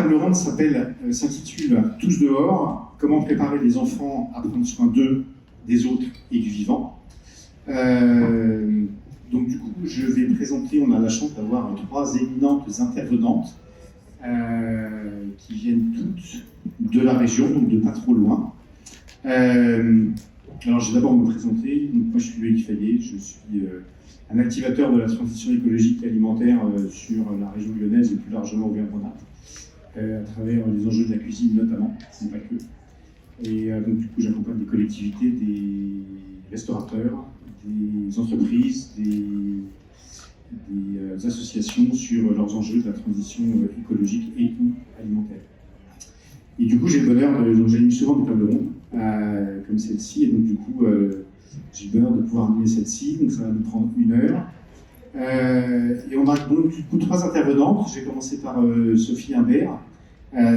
table ronde s'intitule « Tous dehors, comment préparer les enfants à prendre soin d'eux, des autres et du vivant ». Donc du coup, je vais présenter, on a la chance d'avoir 3 éminentes intervenantes qui viennent toutes de la région, donc de pas trop loin. Alors je vais d'abord me présenter. Donc, moi je suis Loïc Fayet, je suis un activateur de la transition écologique et alimentaire sur la région lyonnaise et plus largement Auvergne-Rhône-Alpes, à travers les enjeux de la cuisine notamment, mais pas que. Et donc du coup j'accompagne des collectivités, des restaurateurs, des entreprises, des associations sur leurs enjeux de la transition écologique et ou alimentaire. Et du coup, j'ai le bonheur, donc j'anime souvent des tables rondes comme celle-ci, et donc du coup, j'ai le bonheur de pouvoir animer celle-ci, donc ça va nous prendre 1 heure. Et on a donc du coup 3 intervenantes. J'ai commencé par Sophie Imbert.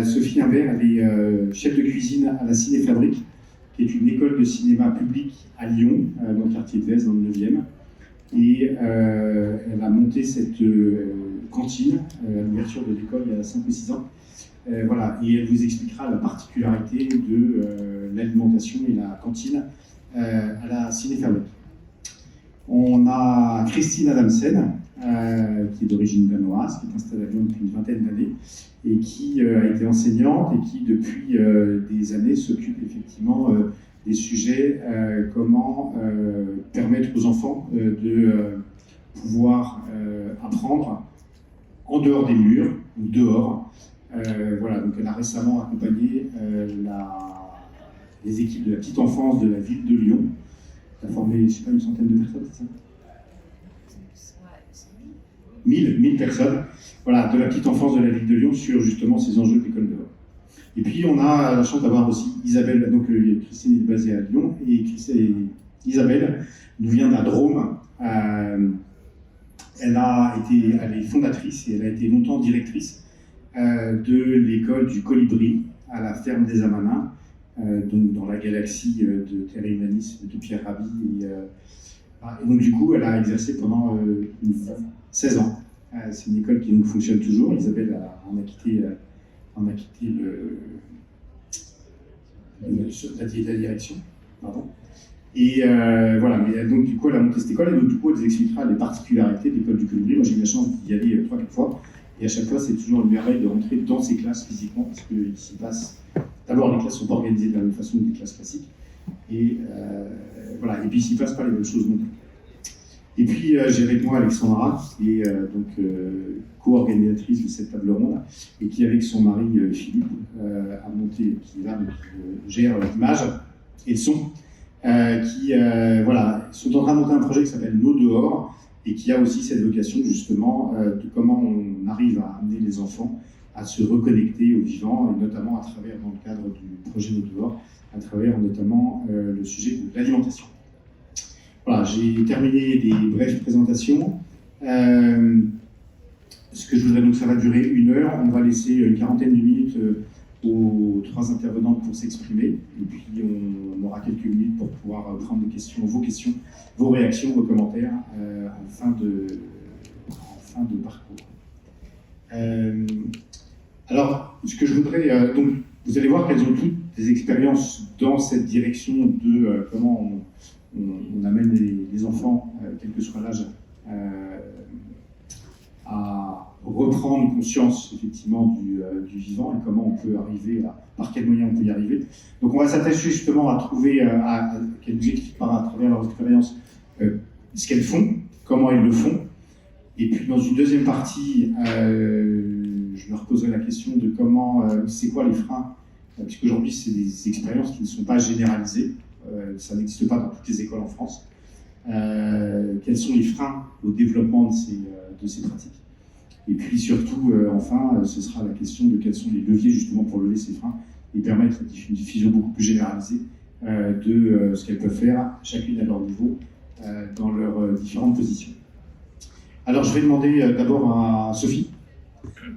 Sophie Imbert, elle est chef de cuisine à la Ciné-Fabrique, qui est une école de cinéma publique à Lyon, dans le quartier de Vez, dans le 9e. Et elle a monté cette cantine à l'ouverture de l'école il y a 5 ou 6 ans. Voilà, et elle vous expliquera la particularité de l'alimentation et la cantine à la Ciné-Fabrique. On a Christine Adamsen, qui est d'origine danoise, qui est installée à Lyon depuis une vingtaine d'années, et qui a été enseignante et qui, depuis des années, s'occupe effectivement des sujets comment permettre aux enfants de pouvoir apprendre en dehors des murs, ou dehors. Voilà, donc elle a récemment accompagné les équipes de la petite enfance de la ville de Lyon. Elle a formé, je ne sais pas, une centaine de personnes, c'est ça ? 1000 personnes, voilà, de la petite enfance de la ville de Lyon sur justement ces enjeux de l'école dehors. Et puis on a la chance d'avoir aussi Isabelle, donc Christine est basée à Lyon, et Isabelle nous vient de la Drôme. Elle est fondatrice et elle a été longtemps directrice de l'école du Colibri à la ferme des Amanins, donc dans la galaxie de Terre Humanisme de Pierre Rabhi. Et donc du coup, elle a exercé pendant 16 ans. C'est une école qui donc fonctionne toujours. Isabelle en a quitté la direction. Pardon. Et voilà, mais donc du coup, elle a monté cette école et donc du coup, elle nous expliquera les particularités de l'école du Colibri. Moi, j'ai eu la chance d'y aller 3-4 fois. Et à chaque fois, c'est toujours une merveille de rentrer dans ces classes physiquement, parce qu'il s'y passe. D'abord, les classes ne sont pas organisées de la même façon que les classes classiques. Et voilà, et puis il s'y passe pas les mêmes choses non plus. Et puis, j'ai avec moi Alexandra, qui est co-organisatrice de cette table ronde, et qui, avec son mari Philippe, a monté, qui est là, gère l'image et le son, qui sont en train de monter un projet qui s'appelle Nos dehors, et qui a aussi cette vocation justement de comment on arrive à amener les enfants à se reconnecter au vivant, et notamment à travers, dans le cadre du projet Nos dehors, à travers notamment le sujet de l'alimentation. Voilà, j'ai terminé des brèves présentations. Ce que je voudrais, donc ça va durer 1 heure, on va laisser une quarantaine de minutes aux 3 intervenantes pour s'exprimer, et puis on aura quelques minutes pour pouvoir prendre des questions, vos réactions, vos commentaires en fin de parcours. Alors, ce que je voudrais, donc, vous allez voir qu'elles ont toutes des expériences dans cette direction de comment on amène les enfants, quel que soit l'âge, à reprendre conscience effectivement du vivant et comment on peut arriver par quels moyens on peut y arriver. Donc on va s'attacher justement à trouver, qu'elles nous expliquent à travers leur expérience ce qu'elles font, comment elles le font. Et puis dans une deuxième partie, je leur poserai la question de comment, c'est quoi les freins, puisqu'aujourd'hui c'est des expériences qui ne sont pas généralisées, ça n'existe pas dans toutes les écoles en France. Quels sont les freins au développement de ces pratiques. Et puis surtout, enfin, ce sera la question de quels sont les leviers justement pour lever ces freins et permettre une diffusion beaucoup plus généralisée de ce qu'elles peuvent faire, chacune à leur niveau, dans leurs différentes positions. Alors je vais demander d'abord à Sophie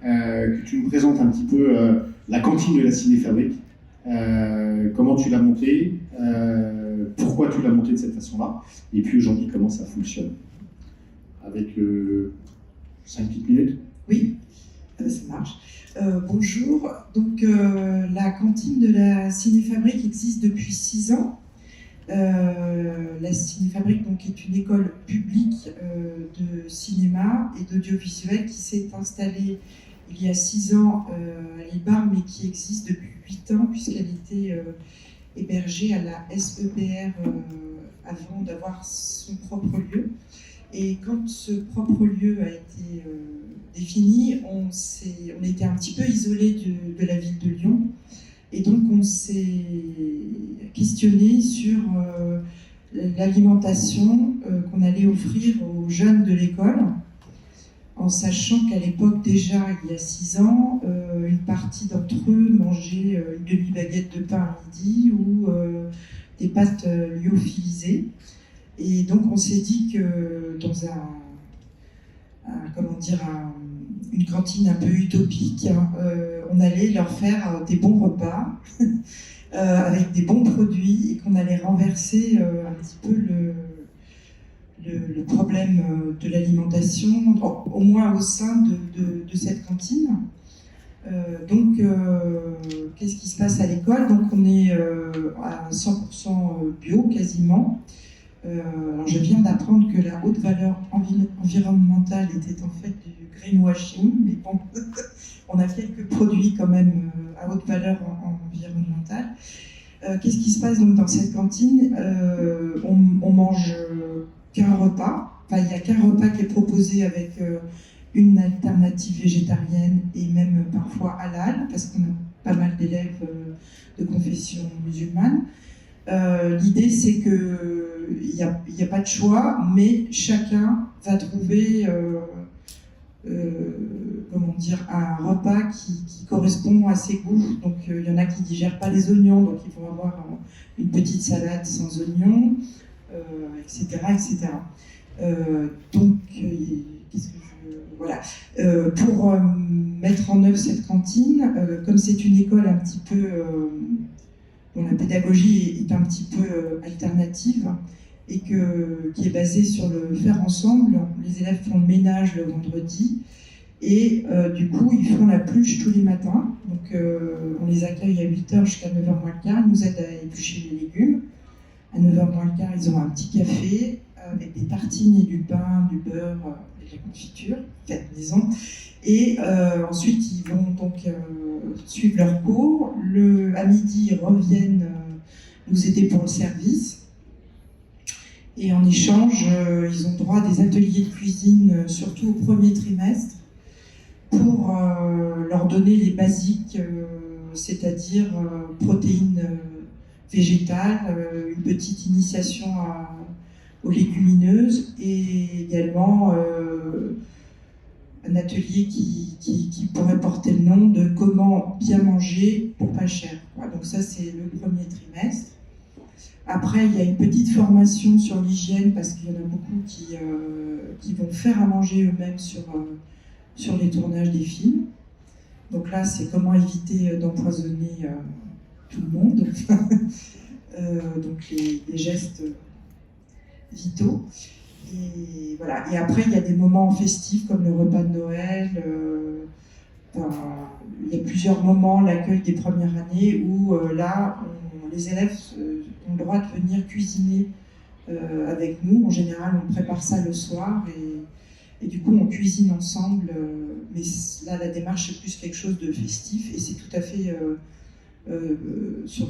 que tu nous présentes un petit peu la cantine de la Ciné-Fabrique, comment tu l'as montée, pourquoi tu l'as montée de cette façon-là, et puis aujourd'hui comment ça fonctionne. Avec 5 petites minutes. Oui. Ça marche. Bonjour. Donc, la cantine de la Cinéfabrique existe depuis 6 ans. La Cinéfabrique donc, est une école publique de cinéma et d'audiovisuel qui s'est installée il y a 6 ans à Libar, mais qui existe depuis 8 ans, puisqu'elle était hébergée à la SEPR avant d'avoir son propre lieu. Et quand ce propre lieu a été défini, on était un petit peu isolé de la ville de Lyon. Et donc on s'est questionné sur l'alimentation qu'on allait offrir aux jeunes de l'école, en sachant qu'à l'époque déjà, il y a 6 ans, une partie d'entre eux mangeait une demi-baguette de pain à midi ou des pâtes lyophilisées. Et donc on s'est dit que dans une cantine un peu utopique, on allait leur faire des bons repas avec des bons produits et qu'on allait renverser un petit peu le problème de l'alimentation, au moins au sein de cette cantine. Qu'est-ce qui se passe à l'école? Donc on est à 100% bio quasiment. Alors je viens d'apprendre que la haute valeur environnementale était en fait du greenwashing, mais bon, on a quelques produits quand même à haute valeur environnementale. Qu'est-ce qui se passe donc dans cette cantine? On mange qu'un repas, enfin il n'y a qu'un repas qui est proposé avec une alternative végétarienne et même parfois halal, parce qu'on a pas mal d'élèves de confession musulmane. L'idée, c'est qu'il n'y a pas de choix, mais chacun va trouver un repas qui correspond à ses goûts. Donc, il y en a qui ne digèrent pas les oignons, donc ils vont avoir une petite salade sans oignons, etc. etc. Voilà. Pour mettre en œuvre cette cantine, comme c'est une école un petit peu... dont la pédagogie est un petit peu alternative et qui est basée sur le faire ensemble. Les élèves font le ménage le vendredi et du coup ils font la pluche tous les matins. Donc on les accueille à 8h jusqu'à 9h moins le quart, ils nous aident à éplucher les légumes. À 9h moins le quart, ils ont un petit café avec des tartines et du pain, du beurre et de la confiture faite maison. Et ensuite, ils vont donc suivre leur cours. À midi, ils reviennent nous aider pour le service. Et en échange, ils ont droit à des ateliers de cuisine, surtout au premier trimestre, pour leur donner les basiques, c'est-à-dire protéines végétales, une petite initiation aux légumineuses et également un atelier qui pourrait porter le nom de comment bien manger pour pas cher. Voilà, donc ça, c'est le premier trimestre. Après, il y a une petite formation sur l'hygiène parce qu'il y en a beaucoup qui vont faire à manger eux-mêmes sur les tournages des films. Donc là, c'est comment éviter d'empoisonner tout le monde. Donc les gestes vitaux. Et voilà. Et après, il y a des moments festifs comme le repas de Noël. Il y a plusieurs moments, l'accueil des premières années où les élèves ont le droit de venir cuisiner avec nous. En général, on prépare ça le soir et du coup, on cuisine ensemble. Mais là, la démarche, c'est plus quelque chose de festif et c'est tout à fait sur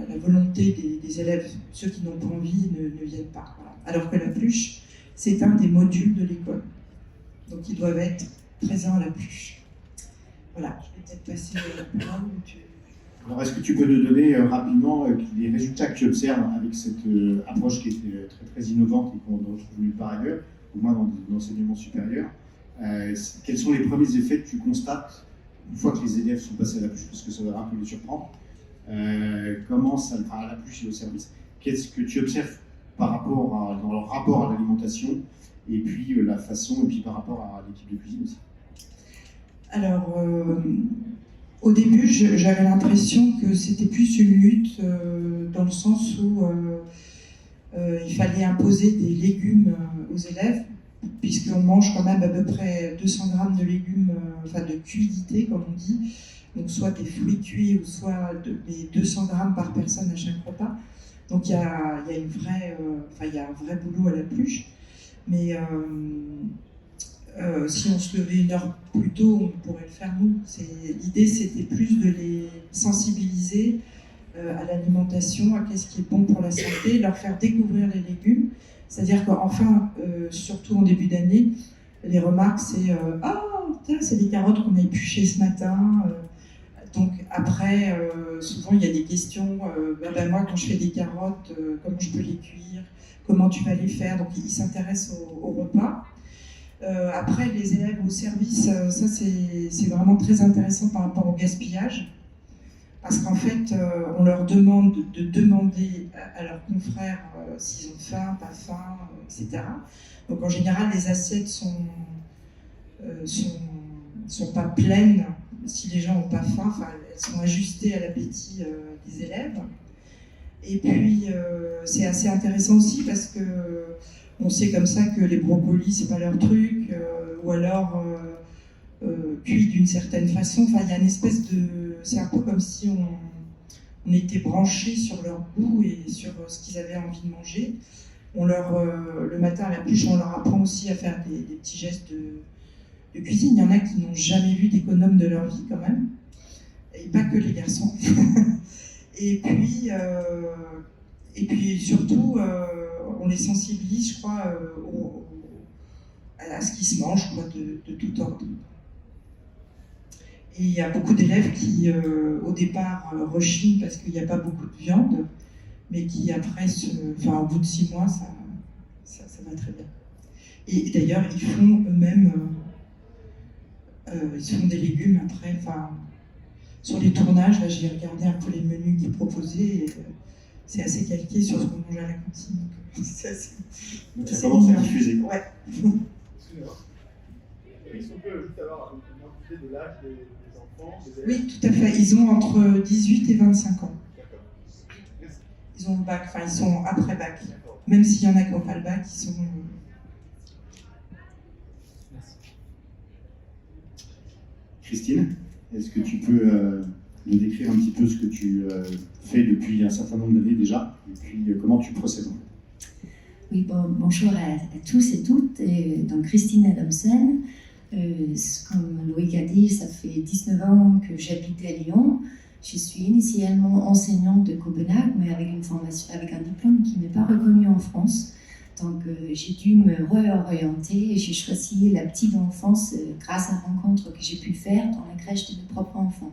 la volonté des élèves. Ceux qui n'ont pas envie ne viennent pas. Voilà. Alors que la pluche, c'est un des modules de l'école. Donc, ils doivent être présents à la pluche. Voilà, je vais peut-être passer la parole. Alors, est-ce que tu peux nous donner rapidement les résultats que tu observes avec cette approche qui est très, très innovante et qu'on ne retrouve nulle part ailleurs, au moins dans l'enseignement supérieur? Quels sont les premiers effets que tu constates une fois que les élèves sont passés à la pluche, parce que ça va un peu les surprendre? Comment ça, à la pluche et au service, qu'est-ce que tu observes par rapport dans leur rapport à l'alimentation et puis la façon, et puis par rapport à l'équipe de cuisine aussi? Alors, au début, j'avais l'impression que c'était plus une lutte dans le sens où il fallait imposer des légumes aux élèves. puisqu'on mange quand même à peu près 200 grammes de légumes, enfin de cuidité comme on dit, donc soit des fruits cuits ou soit les 200 grammes par personne à chaque repas. Donc il y a un vrai boulot à la pluche. Mais si on se levait une heure plus tôt, on pourrait le faire nous. L'idée, c'était plus de les sensibiliser à l'alimentation, à qu'est-ce qui est bon pour la santé, leur faire découvrir les légumes. C'est-à-dire qu'enfin, surtout en début d'année, les remarques, c'est « Ah, tiens, c'est des carottes qu'on a épluchées ce matin ». Donc après, souvent, il y a des questions. Moi, quand je fais des carottes, comment je peux les cuire? Comment tu vas les faire? Donc ils s'intéressent au repas. Après, les élèves au service, ça c'est vraiment très intéressant par rapport au gaspillage. Parce qu'en fait, on leur demande de demander à leurs confrères s'ils ont faim, pas faim, etc. Donc en général, les assiettes sont pas pleines si les gens n'ont pas faim. Enfin, elles sont ajustées à l'appétit des élèves. Et puis, c'est assez intéressant aussi parce que on sait comme ça que les brocolis, c'est pas leur truc, ou alors cuits d'une certaine façon. Enfin, il y a une espèce de... C'est un peu comme si on était branchés sur leur goût et sur ce qu'ils avaient envie de manger. Le matin à la pluche, on leur apprend aussi à faire des petits gestes de cuisine. Il y en a qui n'ont jamais vu d'économe de leur vie quand même, et pas que les garçons. Et puis surtout, on les sensibilise, je crois, à ce qui se mange, quoi, de tout ordre. Et il y a beaucoup d'élèves qui, au départ, rechignent parce qu'il n'y a pas beaucoup de viande, mais qui après, au bout de 6 mois, ça va très bien. Et d'ailleurs, ils font eux-mêmes, ils font des légumes après. Sur les tournages, là, j'ai regardé un peu les menus qu'ils proposaient. Et, c'est assez calqué sur ce qu'on mange à la cantine. C'est assez. Donc ça commence à diffuser. Ouais. Excusez-moi. Est-ce qu'on peut juste avoir une idée de l'âge des enfants, des élèves? Oui, tout à fait. Ils ont entre 18 et 25 ans. D'accord. Merci. Ils ont le bac, ils sont après bac. Même s'il y en a qui n'ont pas le bac, ils sont. Merci. Christine, est-ce que tu peux nous décrire un petit peu ce que tu fais depuis un certain nombre d'années déjà, et puis comment tu procèdes? Oui, bonjour à tous et toutes. Donc Christine Adamsen, comme Loïc a dit, ça fait 19 ans que j'habite à Lyon. Je suis initialement enseignante de Copenhague, mais avec une formation, avec un diplôme qui n'est pas reconnu en France. Donc j'ai dû me réorienter et j'ai choisi la petite enfance grâce à une rencontre que j'ai pu faire dans la crèche de mes propres enfants.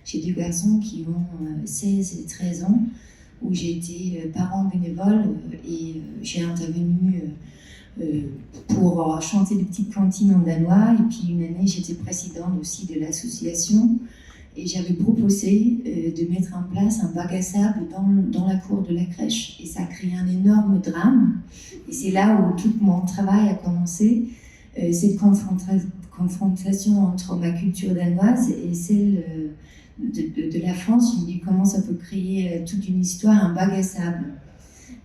J'ai des garçons qui ont 16 et 13 ans, où j'ai été parent bénévole et j'ai intervenu pour chanter des petites cantines en danois. Et puis une année, j'étais présidente aussi de l'association et j'avais proposé de mettre en place un bac à sable dans la cour de la crèche. Et ça a créé un énorme drame. Et c'est là où tout mon travail a commencé, cette confrontation entre ma culture danoise et celle de la France. Je me dis comment ça peut créer toute une histoire, un bac à sable.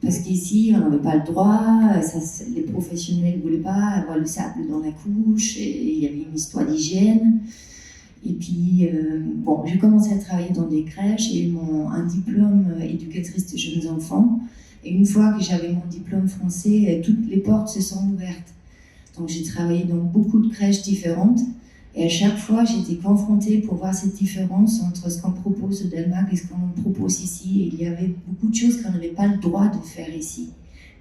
Parce qu'ici, on n'avait pas le droit, les professionnels ne voulaient pas avoir le sable dans la couche, et il y avait une histoire d'hygiène. Et puis, j'ai commencé à travailler dans des crèches, j'ai eu un diplôme éducatrice de jeunes enfants. Et une fois que j'avais mon diplôme français, toutes les portes se sont ouvertes. Donc j'ai travaillé dans beaucoup de crèches différentes. Et à chaque fois, j'ai été confrontée pour voir cette différence entre ce qu'on propose au Danemark et ce qu'on propose ici. Et il y avait beaucoup de choses qu'on n'avait pas le droit de faire ici.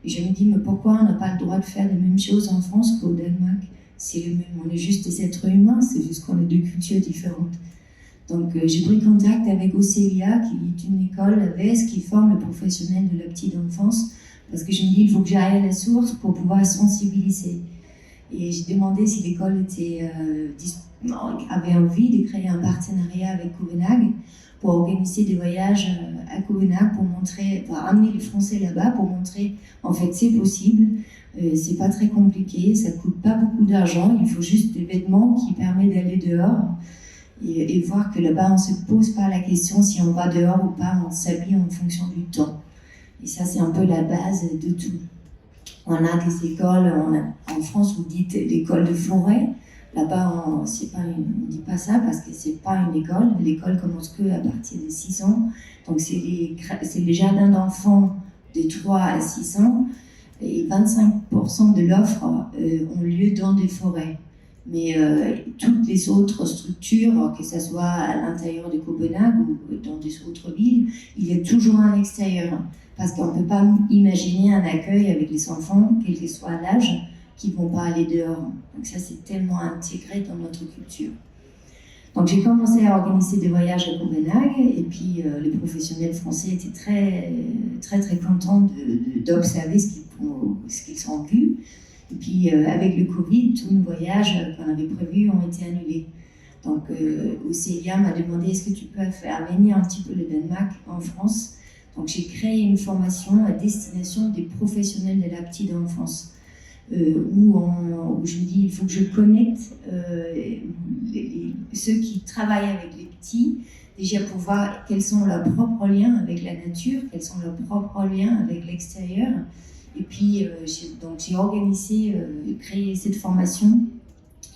Et je me dis, mais pourquoi on n'a pas le droit de faire les mêmes choses en France qu'au Danemark? C'est le même, on est juste des êtres humains, c'est juste qu'on a deux cultures différentes. Donc j'ai pris contact avec Ocelia, qui est une école à Vez qui forme les professionnels de la petite enfance, parce que je me dis, il faut que j'aille à la source pour pouvoir sensibiliser. Et j'ai demandé si l'école avait envie de créer un partenariat avec Copenhague pour organiser des voyages à Copenhague pour amener les Français là-bas pour montrer en fait c'est possible, c'est pas très compliqué, ça coûte pas beaucoup d'argent, il faut juste des vêtements qui permettent d'aller dehors et voir que là-bas on se pose pas la question si on va dehors ou pas, on s'habille en fonction du temps. Et ça c'est un peu la base de tout. On a des écoles, en France, vous dites l'école de forêt. Là-bas, on ne dit pas ça parce que c'est pas une école. L'école commence que à partir de 6 ans. Donc, c'est les jardins d'enfants de 3 à 6 ans. Et 25% de l'offre ont lieu dans des forêts. Mais toutes les autres structures, que ce soit à l'intérieur de Copenhague ou dans des autres villes, il y a toujours un extérieur. Parce qu'on ne peut pas imaginer un accueil avec les enfants, quel que soit l'âge, qui ne vont pas aller dehors. Donc ça, c'est tellement intégré dans notre culture. Donc j'ai commencé à organiser des voyages à Copenhague, et puis les professionnels français étaient très contents d'observer ce qu'ils ont vu. Et puis avec le Covid, tous nos voyages qu'on avait prévus ont été annulés. Donc Océlia m'a demandé, est-ce que tu peux faire venir un petit peu le Danemark en France? Donc j'ai créé une formation à destination des professionnels de la petite enfance, où je dis il faut que je connecte ceux qui travaillent avec les petits, déjà pour voir quels sont leurs propres liens avec la nature, quels sont leurs propres liens avec l'extérieur. Et puis j'ai organisé, créé cette formation.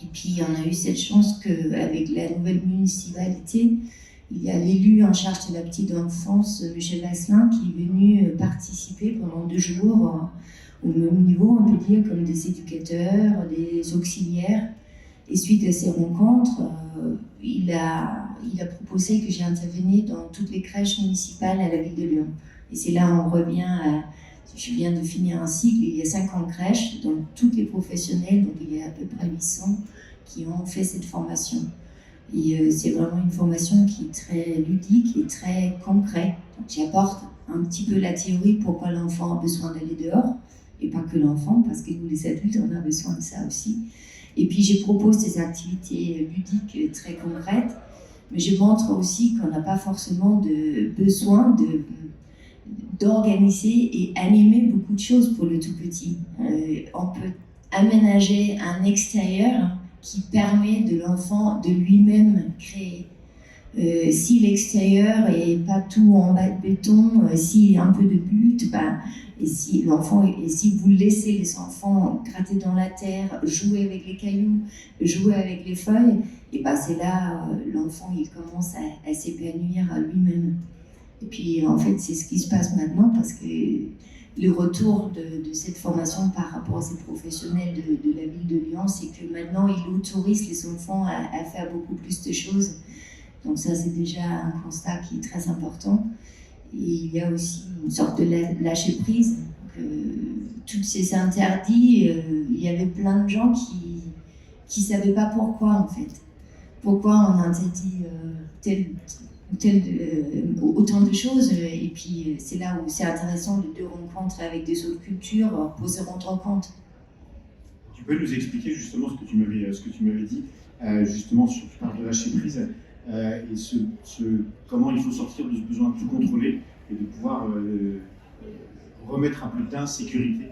Et puis on a eu cette chance qu'avec la nouvelle municipalité, il y a l'élu en charge de la petite enfance, Michel Vasselin, qui est venu participer pendant 2 jours au même niveau, on peut dire, comme des éducateurs, des auxiliaires. Et suite à ces rencontres, il a proposé que j'intervienne dans toutes les crèches municipales à la ville de Lyon. Et c'est là où on revient à... Je viens de finir un cycle, il y a 50 crèches, donc toutes les professionnels, donc il y a à peu près 800 qui ont fait cette formation. Et c'est vraiment une formation qui est très ludique et très concrète. Donc j'apporte un petit peu la théorie pourquoi l'enfant a besoin d'aller dehors, et pas que l'enfant, parce que nous les adultes, on a besoin de ça aussi. Et puis je propose des activités ludiques très concrètes, mais je montre aussi qu'on n'a pas forcément besoin d'organiser et animer beaucoup de choses pour le tout petit. On peut aménager un extérieur qui permet de l'enfant de lui-même créer. Si l'extérieur est pas tout en bas de béton, s'il y a un peu de butte, et si vous laissez les enfants gratter dans la terre, jouer avec les cailloux, jouer avec les feuilles, et c'est là l'enfant il commence à s'épanouir à lui-même. Et puis en fait c'est ce qui se passe maintenant, parce que le retour de cette formation par rapport à ces professionnels de la ville de Lyon, c'est que maintenant ils autorisent les enfants à faire beaucoup plus de choses. Donc ça, c'est déjà un constat qui est très important. Et il y a aussi une sorte de lâcher prise. Tous ces interdits, il y avait plein de gens qui ne savaient pas pourquoi, en fait. Pourquoi on interdit autant de choses. Et puis c'est là où c'est intéressant de rencontrer avec des autres cultures pour se rendre compte. Tu peux nous expliquer justement ce que tu m'avais dit, justement, tu parles de lâcher prise. Et comment il faut sortir de ce besoin de tout contrôler et de pouvoir remettre un peu d'insécurité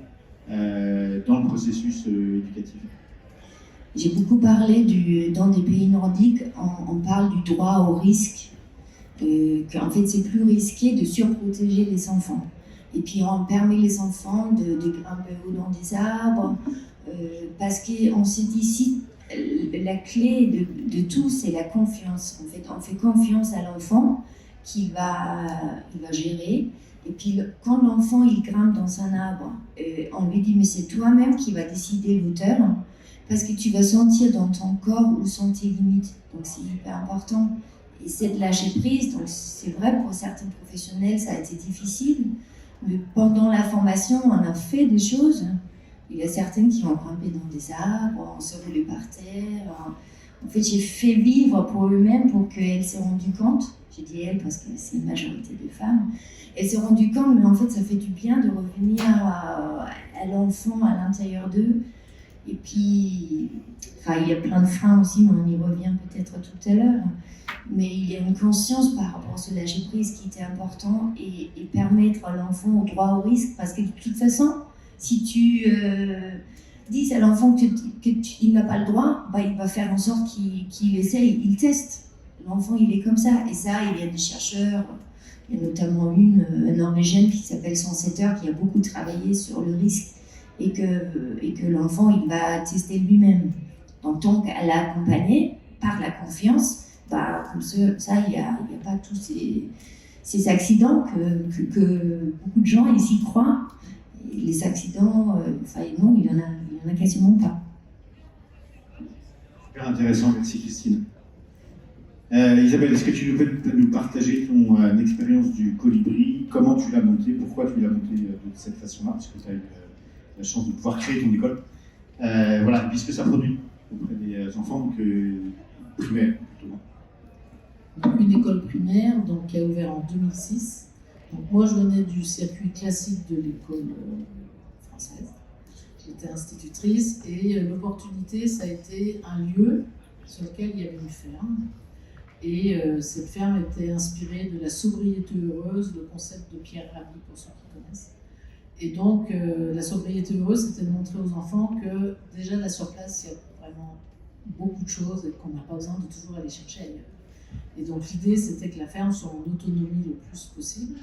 dans le processus éducatif. J'ai beaucoup parlé dans des pays nordiques, on parle du droit au risque, qu'en fait c'est plus risqué de surprotéger les enfants. Et puis on permet les enfants de grimper haut dans des arbres, parce qu'on s'est dit si la clé de tout, c'est la confiance. En fait, on fait confiance à l'enfant il va gérer. Et puis, quand l'enfant il grimpe dans un arbre, on lui dit mais c'est toi-même qui vas décider l'auteur, parce que tu vas sentir dans ton corps où sont tes limites. Donc, c'est hyper important. Et c'est de lâcher prise. Donc, c'est vrai pour certains professionnels, ça a été difficile. Mais pendant la formation, on a fait des choses. Il y a certaines qui vont grimper dans des arbres, on se roulait par terre. En fait, j'ai fait vivre pour eux-mêmes pour qu'elles s'aient rendu compte. J'ai dit elles parce que c'est une majorité de femmes. Elles s'est rendu compte, mais en fait, ça fait du bien de revenir à l'enfant à l'intérieur d'eux. Et puis, il y a plein de freins aussi, mais on y revient peut-être tout à l'heure. Mais il y a une conscience par rapport à ce lâcher-prise qui était important et permettre à l'enfant au droit au risque, parce que de toute façon, si tu dis à l'enfant qu'il n'a pas le droit, il va faire en sorte qu'il essaye, il teste. L'enfant, il est comme ça. Et ça, il y a des chercheurs, il y a notamment une norvégienne qui s'appelle Sanseter, qui a beaucoup travaillé sur le risque. et que l'enfant il va tester lui-même. Donc tant qu'elle est accompagnée par la confiance, bah, comme ça il y a pas tous ces accidents que beaucoup de gens ici croient. Et les accidents, non, il y en a quasiment pas. Super intéressant, merci Christine. Isabelle, est-ce que tu peux nous partager ton expérience du colibri? Comment tu l'as monté? Pourquoi tu l'as monté de cette façon-là? Parce que tu as eu la chance de pouvoir créer ton école. Voilà, puisque ça produit auprès des enfants donc, primaires, plutôt. Une école primaire donc, qui a ouvert en 2006. Donc, moi, je venais du circuit classique de l'école française. J'étais institutrice et l'opportunité, ça a été un lieu sur lequel il y avait une ferme. Et cette ferme était inspirée de la sobriété heureuse, le concept de Pierre Rabhi, pour ceux qui connaissent. Et donc, la sobriété heureuse, c'était de montrer aux enfants que déjà là sur place, il y a vraiment beaucoup de choses et qu'on n'a pas besoin de toujours aller chercher ailleurs. Et donc, l'idée, c'était que la ferme soit en autonomie le plus possible.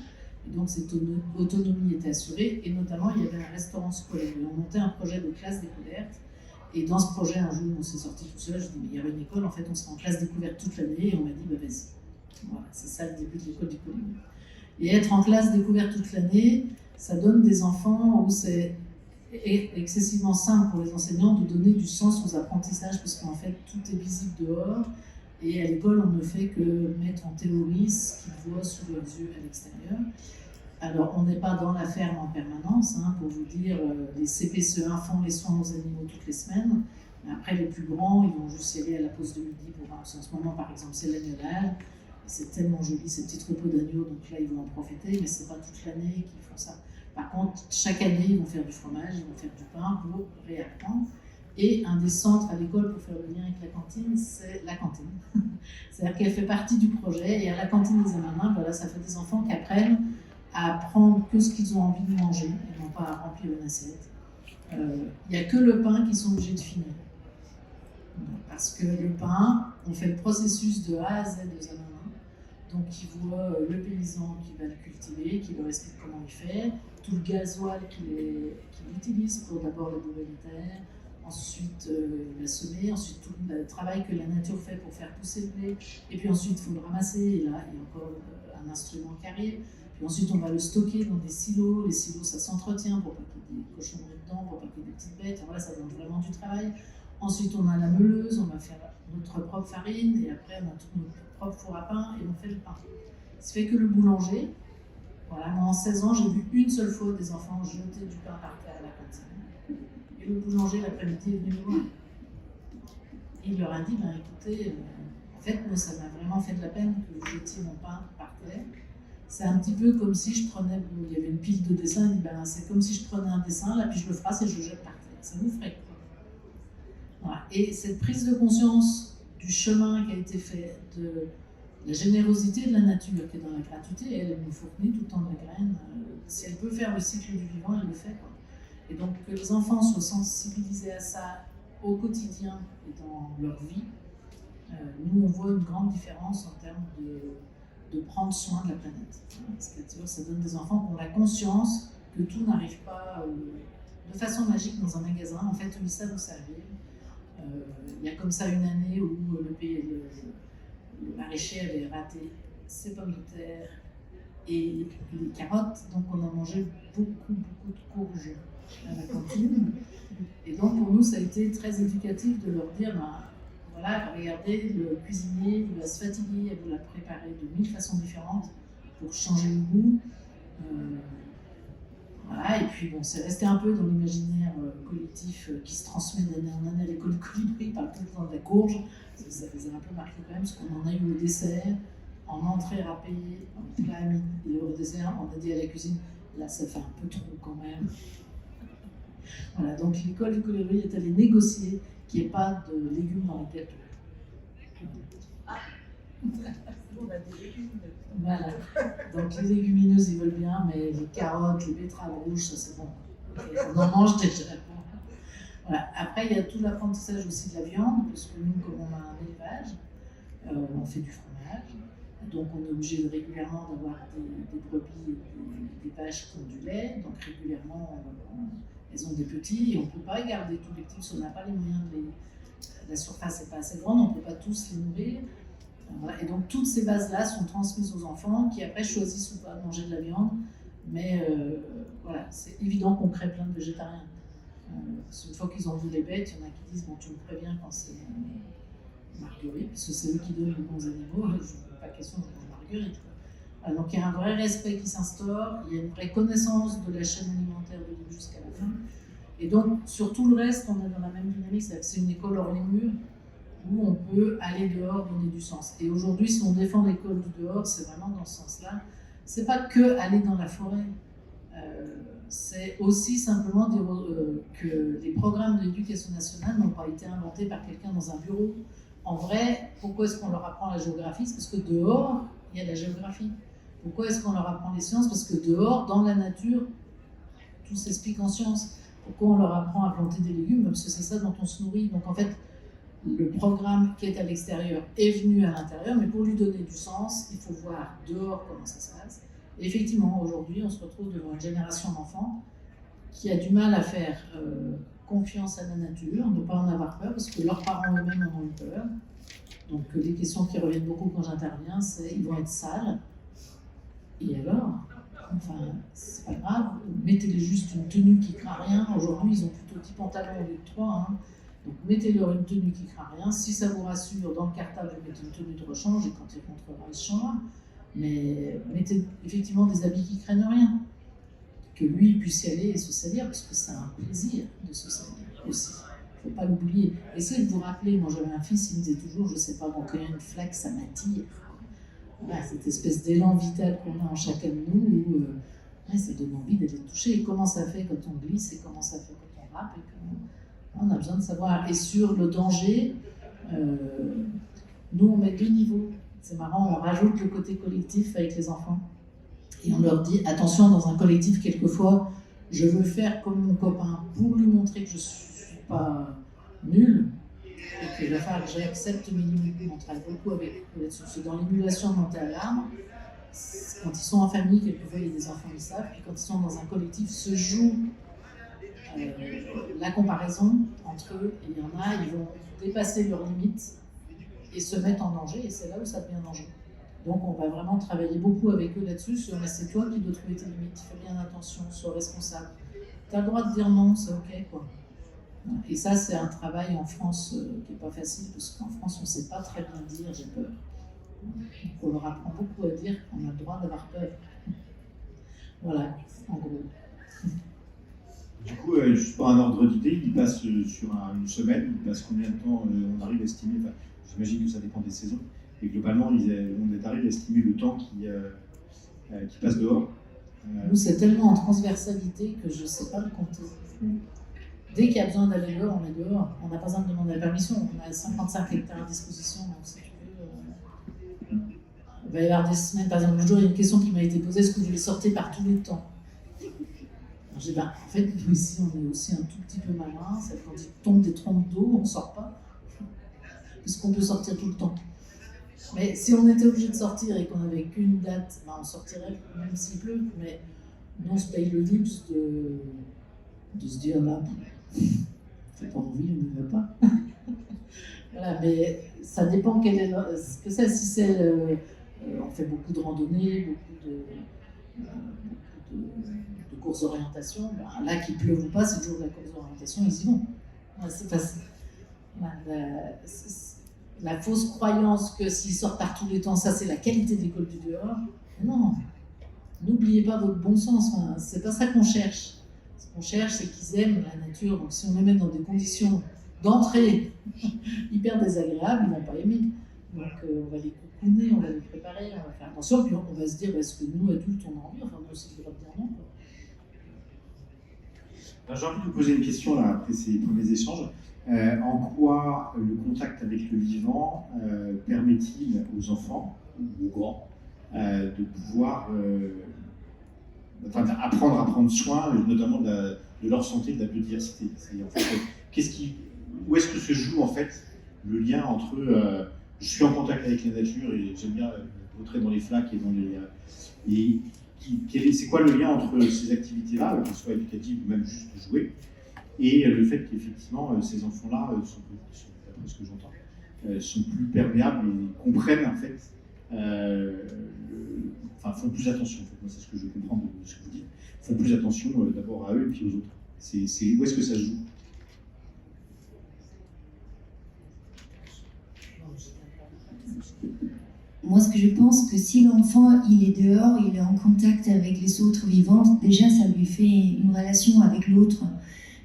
Et donc, cette autonomie était assurée. Et notamment, il y avait un restaurant scolaire. Et on montait un projet de classe découverte. Et dans ce projet, un jour, on s'est sorti tout seul. Je dis, mais il y avait une école, en fait, on sera en classe découverte toute l'année. Et on m'a dit, bah vas-y. Voilà, c'est ça le début de l'école du colibri. Et être en classe découverte toute l'année, ça donne des enfants où c'est excessivement simple pour les enseignants de donner du sens aux apprentissages, parce qu'en fait, tout est visible dehors. Et à l'école, on ne fait que mettre en théorie ce qu'ils voient sous leurs yeux à l'extérieur. Alors, on n'est pas dans la ferme en permanence, hein, pour vous dire, les CPCE1 font les soins aux animaux toutes les semaines. Mais après, les plus grands, ils vont juste y aller à la pause de midi pour voir. En ce moment, par exemple, c'est l'agnolage. C'est tellement joli, ces petits troupeaux d'agneaux, donc là, ils vont en profiter, mais c'est pas toute l'année qu'ils font ça. Par contre, chaque année, ils vont faire du fromage, ils vont faire du pain pour réapprendre. Et un des centres à l'école pour faire le lien avec la cantine, c'est la cantine. C'est-à-dire qu'elle fait partie du projet. Et à la cantine des Amanins, voilà, ça fait des enfants qui apprennent à prendre que ce qu'ils ont envie de manger et non pas à remplir une assiette. Il n'y a que le pain qu'ils sont obligés de finir. Parce que le pain, on fait le processus de A à Z aux Amanins. Donc ils voient le paysan qui va le cultiver, qui leur explique comment il fait, tout le gasoil qu'il utilise pour d'abord le bourrer les terres, ensuite la semer, ensuite tout le travail que la nature fait pour faire pousser le blé, et puis ensuite il faut le ramasser, et là il y a encore un instrument qui arrive, puis ensuite on va le stocker dans des silos, les silos ça s'entretient pour pas qu'il y ait des cochonneries dedans, pour pas qu'il y ait des petites bêtes, voilà, ça demande vraiment du travail. Ensuite on a la meuleuse, on va faire notre propre farine, et après on a tout notre propre four à pain, et on fait le pain. Ce fait que le boulanger, voilà, moi en 16 ans j'ai vu une seule fois des enfants jeter du pain par terre à la cantine. Et le boulanger l'après-midi est venu me voir. Et il leur a dit, ben écoutez, en fait moi ça m'a vraiment fait de la peine que vous jetiez mon pain par terre. C'est un petit peu comme si je prenais, il y avait une pile de dessins, il dit, ben c'est comme si je prenais un dessin, là puis je le frappe et je le jette par terre. Ça vous ferait quoi? Voilà. Et cette prise de conscience du chemin qui a été fait, de la générosité de la nature qui est dans la gratuité, elle nous fournit tout le temps de la graine. Si elle peut faire le cycle du vivant, elle le fait, quoi. Et donc que les enfants soient sensibilisés à ça au quotidien et dans leur vie, nous on voit une grande différence en termes de prendre soin de la planète. C'est-à-dire ça donne des enfants qui ont la conscience que tout n'arrive pas de façon magique dans un magasin. En fait, ils savent où ça arrive. Il y a comme ça une année où le maraîcher avait raté ses pommes de terre et les carottes, donc on a mangé beaucoup de courges à la cantine. Et donc pour nous, ça a été très éducatif de leur dire, ben, voilà, regardez, le cuisinier, il va se fatiguer, il va la préparer de 1000 façons différentes pour changer le goût. Voilà, et puis bon, c'est resté un peu dans l'imaginaire collectif qui se transmet d'année en année à l'école du colibri, par le temps de la courge. Ça les a un peu marqué quand même, parce qu'on en a eu au dessert, en entrée râpée, en plat et au dessert, on a dit à la cuisine, là ça fait un peu trop quand même. Voilà, donc l'école du colibri est allée négocier qu'il n'y ait pas de légumes dans les gâteaux. On a des légumineuses. Voilà, donc les légumineuses ils veulent bien, mais les carottes, les betteraves rouges, ça c'est bon. On en mange déjà. Voilà. Après, il y a tout l'apprentissage aussi de la viande, parce que nous, comme on a un élevage, on fait du fromage. Donc, on est obligé régulièrement d'avoir des brebis et des vaches qui ont du lait. Donc, régulièrement, Elles ont des petits et on ne peut pas garder tous les petits parce qu'on n'a pas les moyens la surface n'est pas assez grande, on ne peut pas tous les nourrir. Voilà. Et donc toutes ces bases-là sont transmises aux enfants qui après choisissent ou pas de manger de la viande. Mais voilà, c'est évident qu'on crée plein de végétariens. Une fois qu'ils ont vu les bêtes, il y en a qui disent bon, tu me préviens quand c'est Marguerite, parce que c'est eux qui donnent les bons animaux. Je ne pas question de manger Marguerite. Donc il y a un vrai respect qui s'instaure, il y a une vraie connaissance de la chaîne alimentaire de l'île jusqu'à la fin. Et donc sur tout le reste, on est dans la même dynamique, c'est-à-dire que c'est une école hors les murs où on peut aller dehors, donner du sens. Et aujourd'hui, si on défend l'école du dehors, c'est vraiment dans ce sens-là. C'est pas que aller dans la forêt. C'est aussi simplement dire que les programmes de l'éducation nationale n'ont pas été inventés par quelqu'un dans un bureau. En vrai, pourquoi est-ce qu'on leur apprend la géographie? C'est parce que dehors, il y a de la géographie. Pourquoi est-ce qu'on leur apprend les sciences? Parce que dehors, dans la nature, tout s'explique en sciences. Pourquoi on leur apprend à planter des légumes? Parce que c'est ça dont on se nourrit. Donc en fait, le programme qui est à l'extérieur est venu à l'intérieur, mais pour lui donner du sens, il faut voir dehors comment ça se passe. Et effectivement, aujourd'hui, on se retrouve devant une génération d'enfants qui a du mal à faire confiance à la nature, ne pas en avoir peur, parce que leurs parents eux-mêmes en ont eu peur. Donc les questions qui reviennent beaucoup quand j'interviens, c'est ils vont être sales. Et alors? Enfin, c'est pas grave, mettez-les juste une tenue qui craint rien. Aujourd'hui, ils ont plutôt 10 pantalons au lieu de 3. Hein. Donc mettez-leur une tenue qui craint rien. Si ça vous rassure, dans le cartable, vous mettez une tenue de rechange et quand il rentrera, il se changera. Mais mettez effectivement des habits qui craignent rien. Que lui puisse y aller et se salir, parce que c'est un plaisir de se salir aussi. Il ne faut pas l'oublier. Essayez de vous rappeler, moi j'avais un fils, il me disait toujours, je ne sais pas, quand il y a une flaque, ça m'attire. Voilà, cette espèce d'élan vital qu'on a en chacun de nous, où ça donne envie d'aller toucher. Et comment ça fait quand on glisse, et comment ça fait quand on rappe, et on a besoin de savoir. Et sur le danger, nous on met 2 niveaux. C'est marrant, on rajoute le côté collectif avec les enfants. Et on leur dit, attention, dans un collectif, quelquefois, je veux faire comme mon copain pour lui montrer que je ne suis pas nul et qu'il va falloir que j'accepte mes limites. On travaille beaucoup avec là-dessus. C'est dans l'émulation de monter à l'arme. Quand ils sont en famille, quelquefois, il y a des enfants qui savent. Puis quand ils sont dans un collectif, se joue la comparaison entre eux. Et il y en a, ils vont dépasser leurs limites et se mettre en danger. Et c'est là où ça devient dangereux. Donc on va vraiment travailler beaucoup avec eux là-dessus, sur mais c'est toi qui dois trouver tes limites, fais bien attention, sois responsable. Tu as le droit de dire non, c'est ok quoi. Et ça c'est un travail en France qui n'est pas facile, parce qu'en France on ne sait pas très bien dire j'ai peur. On leur apprend beaucoup à dire qu'on a le droit d'avoir peur. Voilà, en gros. Du coup, juste pour un ordre d'idée, il passe sur une semaine, il passe combien de temps on arrive à estimer, enfin, j'imagine que ça dépend des saisons. Et globalement, on est arrivé à estimer le temps qui passe dehors. Nous, c'est tellement en transversalité que je ne sais pas le compter. Dès qu'il y a besoin d'aller dehors, on est dehors. On n'a pas besoin de demander la permission. On a 55 hectares à disposition. Donc, si tu veux, il va y avoir des semaines. Par exemple, le jour, il y a une question qui m'a été posée, est-ce que vous les sortez par tous les temps? Alors, j'ai dit, en fait, nous ici, on est aussi un tout petit peu malin. C'est quand il tombe des trompes d'eau, on ne sort pas. Puisqu'on peut sortir tout le temps. Mais si on était obligé de sortir et qu'on n'avait qu'une date, on sortirait même s'il pleut. Mais nous, on se paye le luxe de se dire là, c'est pas envie, on n'y va pas. Voilà, mais ça dépend quel est ce que c'est. Si c'est, on fait beaucoup de randonnées, beaucoup de courses d'orientation. Là, qu'il pleuve ou pas, c'est toujours de la course d'orientation, ils y vont. C'est facile. La fausse croyance que s'ils sortent par tous les temps, ça c'est la qualité de l'école du dehors. Non, n'oubliez pas votre bon sens. Enfin, c'est pas ça qu'on cherche. Ce qu'on cherche, c'est qu'ils aiment la nature. Donc si on les met dans des conditions d'entrée hyper désagréables, ils vont pas aimer. Donc on va les cocooner, on va les préparer, on va faire attention, puis on va se dire, est-ce que nous adultes on a envie? Enfin, moi aussi je dois dire non. J'ai envie de vous poser une question là, après ces premiers échanges. En quoi le contact avec le vivant permet-il aux enfants ou aux grands de pouvoir apprendre à prendre soin, notamment de leur santé, de la biodiversité? En fait, où est-ce que se joue en fait le lien entre je suis en contact avec la nature et j'aime bien vautrer dans les flaques et c'est quoi le lien entre ces activités-là, qu'elles soient éducatives ou même juste jouer, et le fait qu'effectivement ces enfants-là, d'après ce que j'entends, sont plus perméables et comprennent en fait, font plus attention. En fait. Moi, c'est ce que je comprends de ce que vous dites. Font plus attention d'abord à eux et puis aux autres. Où est-ce que ça se joue? Moi, ce que je pense, que si l'enfant il est dehors, il est en contact avec les autres vivants, déjà ça lui fait une relation avec l'autre.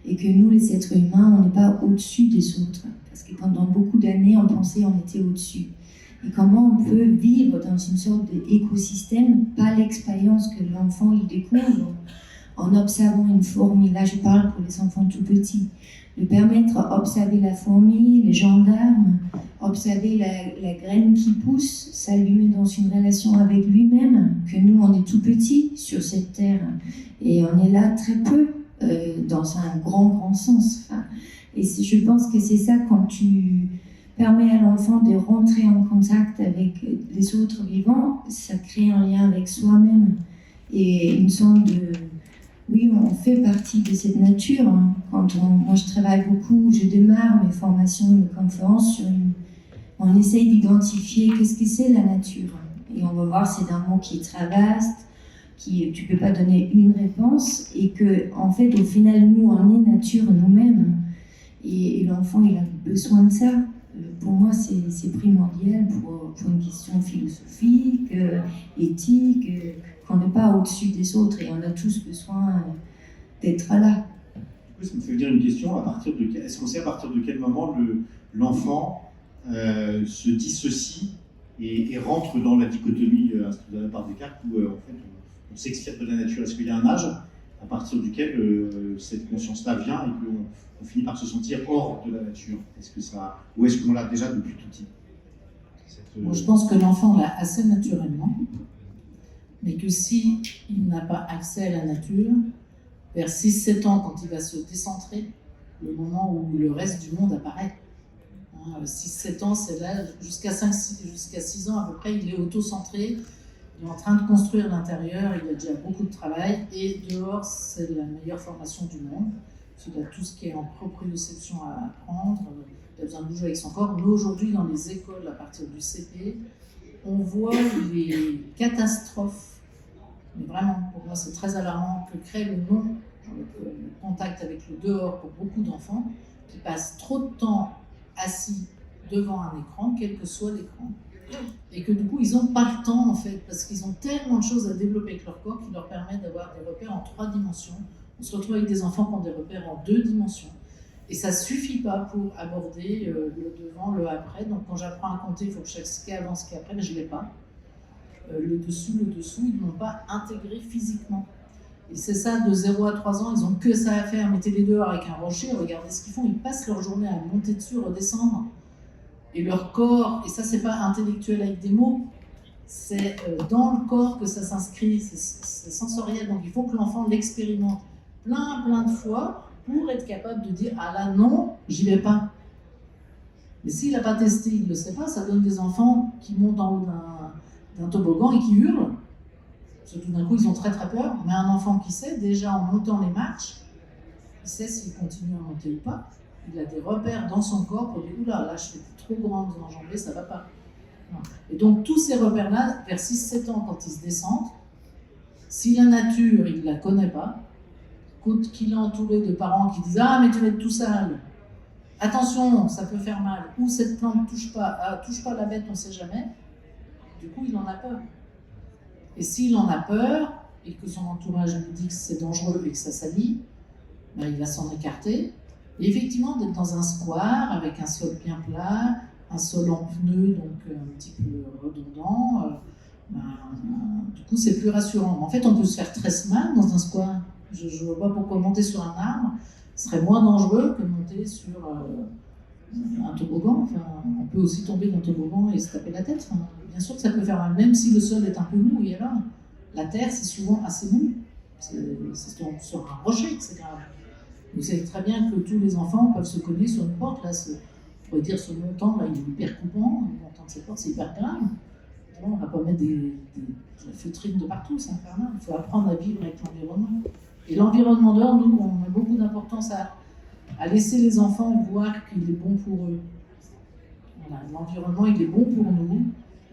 Et que nous, les êtres humains, on n'est pas au-dessus des autres. Parce que pendant beaucoup d'années, on pensait qu'on était au-dessus. Et comment on peut vivre dans une sorte d'écosystème, pas l'expérience que l'enfant il découvre en observant une fourmi. Là, je parle pour les enfants tout petits. De permettre d'observer la fourmi, les gendarmes, observer la graine qui pousse, ça lui met dans une relation avec lui-même, que nous, on est tout petits sur cette terre. Et on est là très peu, dans un grand sens. Enfin, et je pense que c'est ça, quand tu permets à l'enfant de rentrer en contact avec les autres vivants, ça crée un lien avec soi-même. Et une sorte de... Oui, on fait partie de cette nature. Hein. Moi, je travaille beaucoup, je démarre mes formations, mes conférences on essaye d'identifier qu'est-ce que c'est la nature. Et on va voir, c'est un mot qui est très vaste, tu peux pas donner une réponse, et que, en fait, au final, nous, on est nature nous-mêmes. Et l'enfant, il a besoin de ça. Pour moi, c'est primordial pour une question philosophique, éthique, qu'on n'est pas au-dessus des autres et on a tous besoin d'être là. Du coup, ça me fait dire une question, est-ce qu'on sait à partir de quel moment l'enfant se dissocie et rentre dans la dichotomie instituée par Descartes où en fait, on s'extrait de la nature? Est-ce qu'il y a un âge à partir duquel cette conscience-là vient et qu'on finit par se sentir hors de la nature? Ou est-ce qu'on l'a déjà depuis tout petit? Moi, je pense que l'enfant l'a assez naturellement, mais que si il n'a pas accès à la nature, vers 6-7 ans, quand il va se décentrer, le moment où le reste du monde apparaît. 6-7 ans, c'est là, jusqu'à 6 ans à peu près, il est auto-centré, il est en train de construire l'intérieur, il a déjà beaucoup de travail, et dehors, c'est la meilleure formation du monde. Il a tout ce qui est en proprioception à apprendre, il a besoin de bouger avec son corps. Nous, aujourd'hui, dans les écoles, à partir du CP, on voit les catastrophes, mais vraiment, pour moi, c'est très alarmant, que crée le contact avec le dehors pour beaucoup d'enfants qui passent trop de temps assis devant un écran, quel que soit l'écran. Et que du coup, ils n'ont pas le temps, en fait, parce qu'ils ont tellement de choses à développer avec leur corps qui leur permettent d'avoir des repères en 3 dimensions. On se retrouve avec des enfants qui ont des repères en 2 dimensions. Et ça ne suffit pas pour aborder le devant, le après. Donc quand j'apprends à compter, il faut que je sache ce qu'il y a avant, ce qu'il y a après, mais je ne l'ai pas. Le dessous, ils ne l'ont pas intégré physiquement. Et c'est ça, de 0 à 3 ans, ils n'ont que ça à faire. Mettez-les dehors avec un rocher, regardez ce qu'ils font. Ils passent leur journée à monter dessus, redescendre. Et leur corps, et ça, c'est pas intellectuel avec des mots, c'est dans le corps que ça s'inscrit, c'est sensoriel. Donc il faut que l'enfant l'expérimente plein de fois pour être capable de dire « Ah là, non, j'y vais pas ». Mais s'il n'a pas testé, il ne le sait pas, ça donne des enfants qui montent en haut d'un toboggan et qui hurlent. Parce que tout d'un coup, ils ont très peur. Mais un enfant qui sait, déjà en montant les marches, il sait s'il continue à monter ou pas. Il a des repères dans son corps pour dire « Oula, là, je suis trop grande, enjambée, ça va pas ». Et donc, tous ces repères-là, vers 6-7 ans, quand ils se descendent, si la nature, il ne la connaît pas, qu'il est entouré de parents qui disent « Ah, mais tu vas être tout sale. Attention, ça peut faire mal. » Ou « Cette plante, touche pas la bête, on ne sait jamais. » Du coup, il en a peur. Et s'il en a peur, et que son entourage lui dit que c'est dangereux et que ça salit, ben, il va s'en écarter. Et effectivement, d'être dans un square avec un sol bien plat, un sol en pneus, donc un petit peu redondant, du coup, c'est plus rassurant. En fait, on peut se faire très mal dans un square. Je ne vois pas pourquoi monter sur un arbre serait moins dangereux que monter sur un toboggan. Enfin, on peut aussi tomber dans le toboggan et se taper la tête. Enfin, bien sûr que ça peut faire mal, même si le sol est un peu mou. Et alors, la terre, c'est souvent assez mou. C'est sur un rocher que c'est grave. Vous savez très bien que tous les enfants peuvent se cogner sur une porte. Là, on pourrait dire ce montant, là, il est hyper coupant. Le montant de cette porte, c'est hyper grave. on va pas mettre de la feutrine de partout, c'est infernal. Il faut apprendre à vivre avec l'environnement. Et l'environnement dehors, nous, on met beaucoup d'importance à laisser les enfants voir qu'il est bon pour eux. Voilà, l'environnement, il est bon pour nous.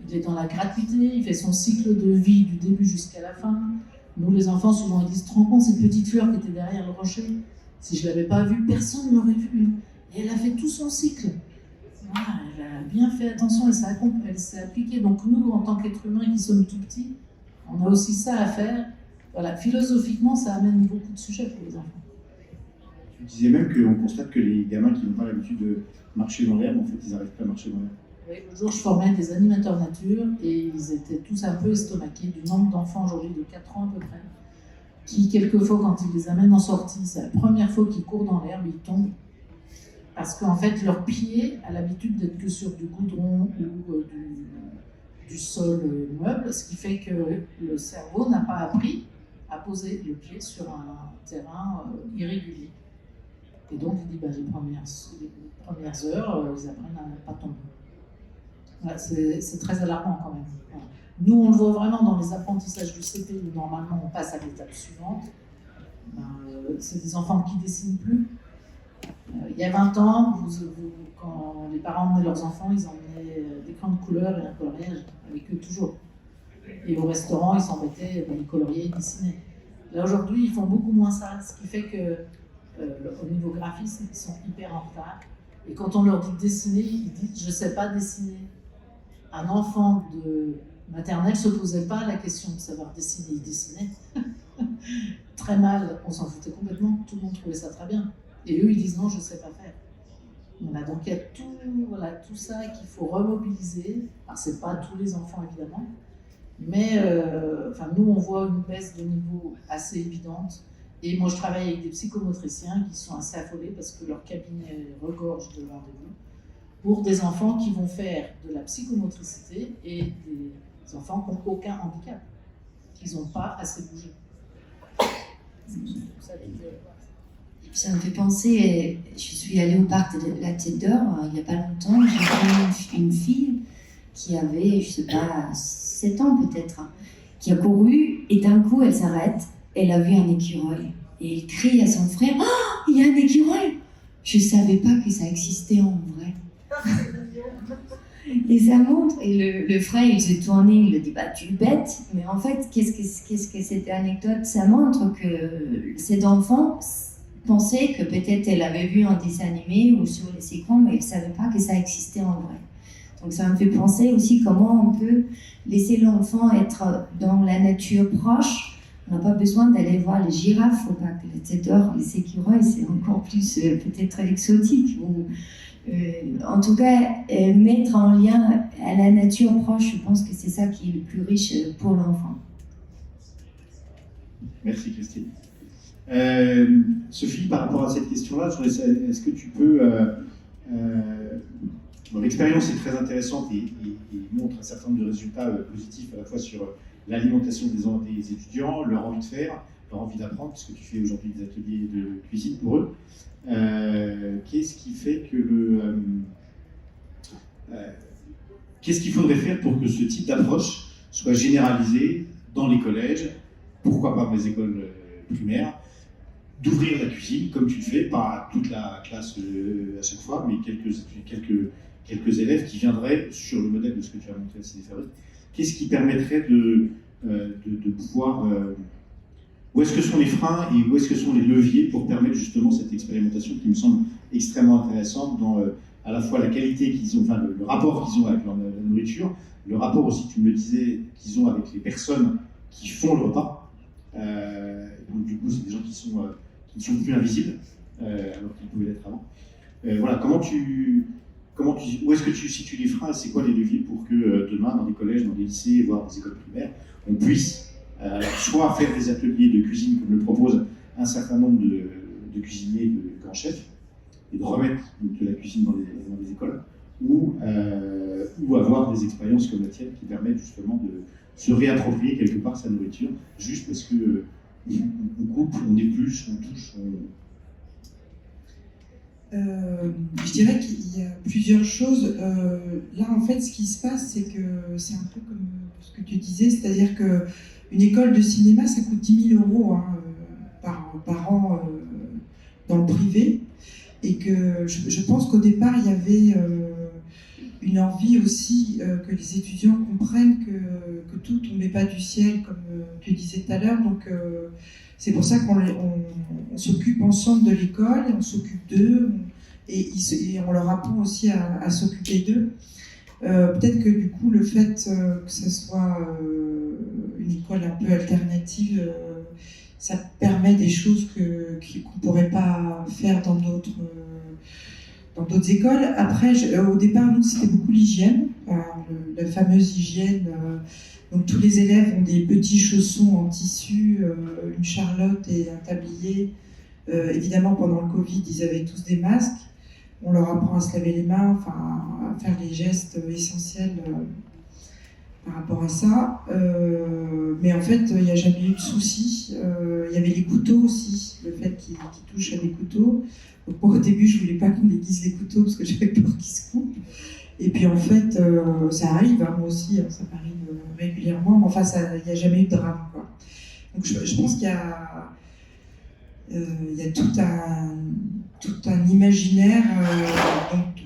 Il est dans la gratuité, il fait son cycle de vie du début jusqu'à la fin. Nous, les enfants, souvent, ils disent, tu te rends compte, cette petite fleur qui était derrière le rocher, si je ne l'avais pas vue, personne ne l'aurait vue. Et elle a fait tout son cycle. Voilà, elle a bien fait attention, elle s'est appliquée. Donc nous, en tant qu'êtres humains qui sommes tout petits, on a aussi ça à faire. Voilà, philosophiquement, ça amène beaucoup de sujets pour les enfants. Tu disais même qu'on constate que les gamins qui n'ont pas l'habitude de marcher dans l'herbe, en fait, ils n'arrivent pas à marcher dans l'herbe. Oui, le jour, je formais des animateurs nature et ils étaient tous un peu estomaqués du nombre d'enfants aujourd'hui de 4 ans à peu près, qui, quelquefois, quand ils les amènent en sortie, c'est la première fois qu'ils courent dans l'herbe, ils tombent. Parce qu'en fait, leur pied a l'habitude d'être que sur du goudron ou du sol meuble, ce qui fait que le cerveau n'a pas appris à poser le pied sur un terrain irrégulier. Et donc, il dit, les premières heures, ils apprennent à ne pas tomber. Voilà, c'est très alarmant quand même. Voilà. Nous, on le voit vraiment dans les apprentissages du CP, où normalement on passe à l'étape suivante. C'est des enfants qui ne dessinent plus. Il y a 20 ans, quand les parents emmenaient leurs enfants, ils emmenaient des crayons de couleur et un coloriage avec eux toujours. Et au restaurant, ils s'embêtaient, ils coloriaient, ils dessinaient. Là aujourd'hui, ils font beaucoup moins ça, ce qui fait que au niveau graphisme, ils sont hyper en retard. Et quand on leur dit de dessiner, ils disent « je ne sais pas dessiner ». Un enfant de maternelle ne se posait pas la question de savoir dessiner, il dessinait. Très mal, on s'en foutait complètement, tout le monde trouvait ça très bien. Et eux, ils disent non, je ne sais pas faire. Voilà, donc il y a tout ça qu'il faut remobiliser. Alors, ce n'est pas tous les enfants, évidemment, mais nous, on voit une baisse de niveau assez évidente. Et moi, je travaille avec des psychomotriciens qui sont assez affolés parce que leur cabinet regorge de rendez-vous pour des enfants qui vont faire de la psychomotricité et des enfants qui n'ont aucun handicap, qui n'ont pas assez bougé. Et puis ça me fait penser, je suis allée au parc de la Tête d'Or il n'y a pas longtemps, j'ai vu une fille qui avait, je ne sais pas, 7 ans peut-être, qui a couru et d'un coup elle s'arrête, elle a vu un écureuil et elle crie à son frère « Oh, il y a un écureuil !» Je ne savais pas que ça existait en vrai. Et ça montre, et le frère il s'est tourné, il lui dit bah tu es bête, mais en fait qu'est-ce que cette anecdote, ça montre que cet enfant pensait que peut-être elle avait vu un dessin animé ou sur les écrans, mais elle ne savait pas que ça existait en vrai. Donc ça me fait penser aussi comment on peut laisser l'enfant être dans la nature proche. On n'a pas besoin d'aller voir les girafes au parc de la Tête d'Or, les écureuils, c'est encore plus peut-être exotique. En tout cas, mettre en lien à la nature proche, je pense que c'est ça qui est le plus riche pour l'enfant. Merci Christine. Sophie, par rapport à cette question-là, est-ce que tu peux... l'expérience est très intéressante et montre un certain nombre de résultats positifs à la fois sur l'alimentation des étudiants, leur envie de faire, leur envie d'apprendre, puisque tu fais aujourd'hui des ateliers de cuisine pour eux. Qu'est-ce qui fait que qu'est-ce qu'il faudrait faire pour que ce type d'approche soit généralisé dans les collèges, pourquoi pas dans les écoles primaires, d'ouvrir la cuisine comme tu le fais, pas toute la classe à chaque fois, mais quelques élèves qui viendraient sur le modèle de ce que tu as montré à CDFRE. Qu'est-ce qui permettrait de pouvoir... où est-ce que sont les freins et où est-ce que sont les leviers pour permettre justement cette expérimentation qui me semble extrêmement intéressante dans à la fois la qualité qu'ils ont, enfin le rapport qu'ils ont avec la nourriture, le rapport aussi, tu me le disais, qu'ils ont avec les personnes qui font le repas. Donc du coup, c'est des gens qui ne sont plus invisibles, alors qu'ils pouvaient l'être avant. Voilà, où est-ce que tu situes les freins et c'est quoi les leviers pour que demain, dans les collèges, dans les lycées, voire des écoles primaires, on puisse soit faire des ateliers de cuisine comme le propose un certain nombre de cuisiniers, de grands chefs, et de remettre de la cuisine dans les écoles, ou avoir des expériences comme la tienne qui permettent justement de se réapproprier quelque part sa nourriture, juste parce que on coupe, on épluche, on touche. Je dirais qu'il y a plusieurs choses. Là, en fait, ce qui se passe, c'est que c'est un peu comme ce que tu disais, c'est-à-dire qu'une école de cinéma, ça coûte 10 000 euros hein, par an dans le privé. Et que je pense qu'au départ, il y avait une envie aussi que les étudiants comprennent que tout ne tombait pas du ciel, comme tu disais tout à l'heure. Donc, c'est pour ça qu'on s'occupe ensemble de l'école, on s'occupe d'eux, et on leur apprend aussi à s'occuper d'eux. Peut-être que du coup, le fait que ce soit une école un peu alternative, ça permet des choses qu'on ne pourrait pas faire dans d'autres écoles. Après, au départ, nous, c'était beaucoup l'hygiène, la fameuse hygiène. Donc tous les élèves ont des petits chaussons en tissu, une charlotte et un tablier. Évidemment, pendant le Covid, ils avaient tous des masques. On leur apprend à se laver les mains, enfin, à faire les gestes essentiels par rapport à ça. Mais en fait, il n'y a jamais eu de souci. Il y avait les couteaux aussi, le fait qu'ils touchent à des couteaux. Donc, moi, au début, je ne voulais pas qu'on aiguise les couteaux parce que j'avais peur qu'ils se coupent. Et puis en fait, ça arrive, hein, moi aussi, ça m'arrive régulièrement, mais enfin, il n'y a jamais eu de drame, quoi. Donc je pense qu'il y a tout un imaginaire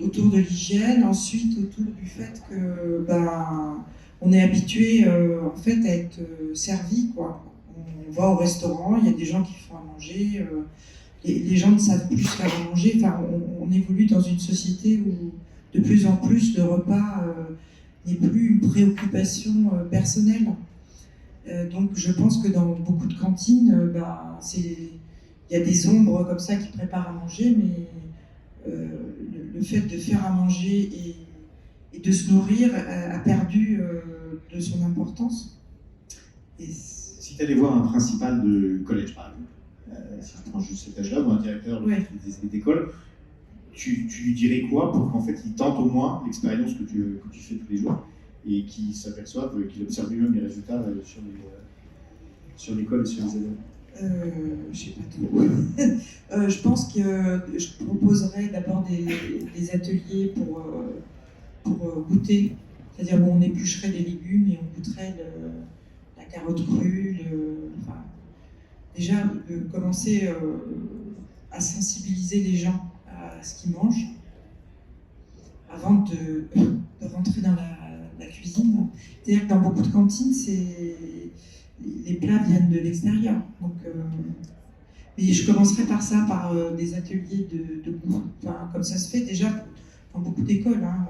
autour de l'hygiène, ensuite autour du fait que on est habitué en fait à être servi, quoi. On va au restaurant, il y a des gens qui font à manger, les gens ne savent plus faire à manger. Enfin, on évolue dans une société où de plus en plus le repas n'est plus une préoccupation personnelle. Donc je pense que dans beaucoup de cantines, il y a des ombres comme ça qui préparent à manger, mais le fait de faire à manger et de se nourrir a perdu de son importance. Si tu allais voir un principal de collège, par exemple, si je prends juste cet âge-là, ou un directeur d'école, tu lui dirais quoi pour qu'en fait il tente au moins l'expérience que tu fais tous les jours et qu'il s'aperçoive, qu'il observe lui-même les résultats sur l'école et sur les élèves? Je sais pas trop. Je pense que je proposerais d'abord des ateliers pour goûter, c'est-à-dire où on éplucherait des légumes et on goûterait la carotte crue, déjà de commencer à sensibiliser les gens à ce qu'ils mangent avant de rentrer dans la cuisine. C'est-à-dire que dans beaucoup de cantines, les plats viennent de l'extérieur. Donc, mais je commencerai par ça, par des ateliers de goût. Enfin, comme ça se fait déjà dans beaucoup d'écoles. Hein.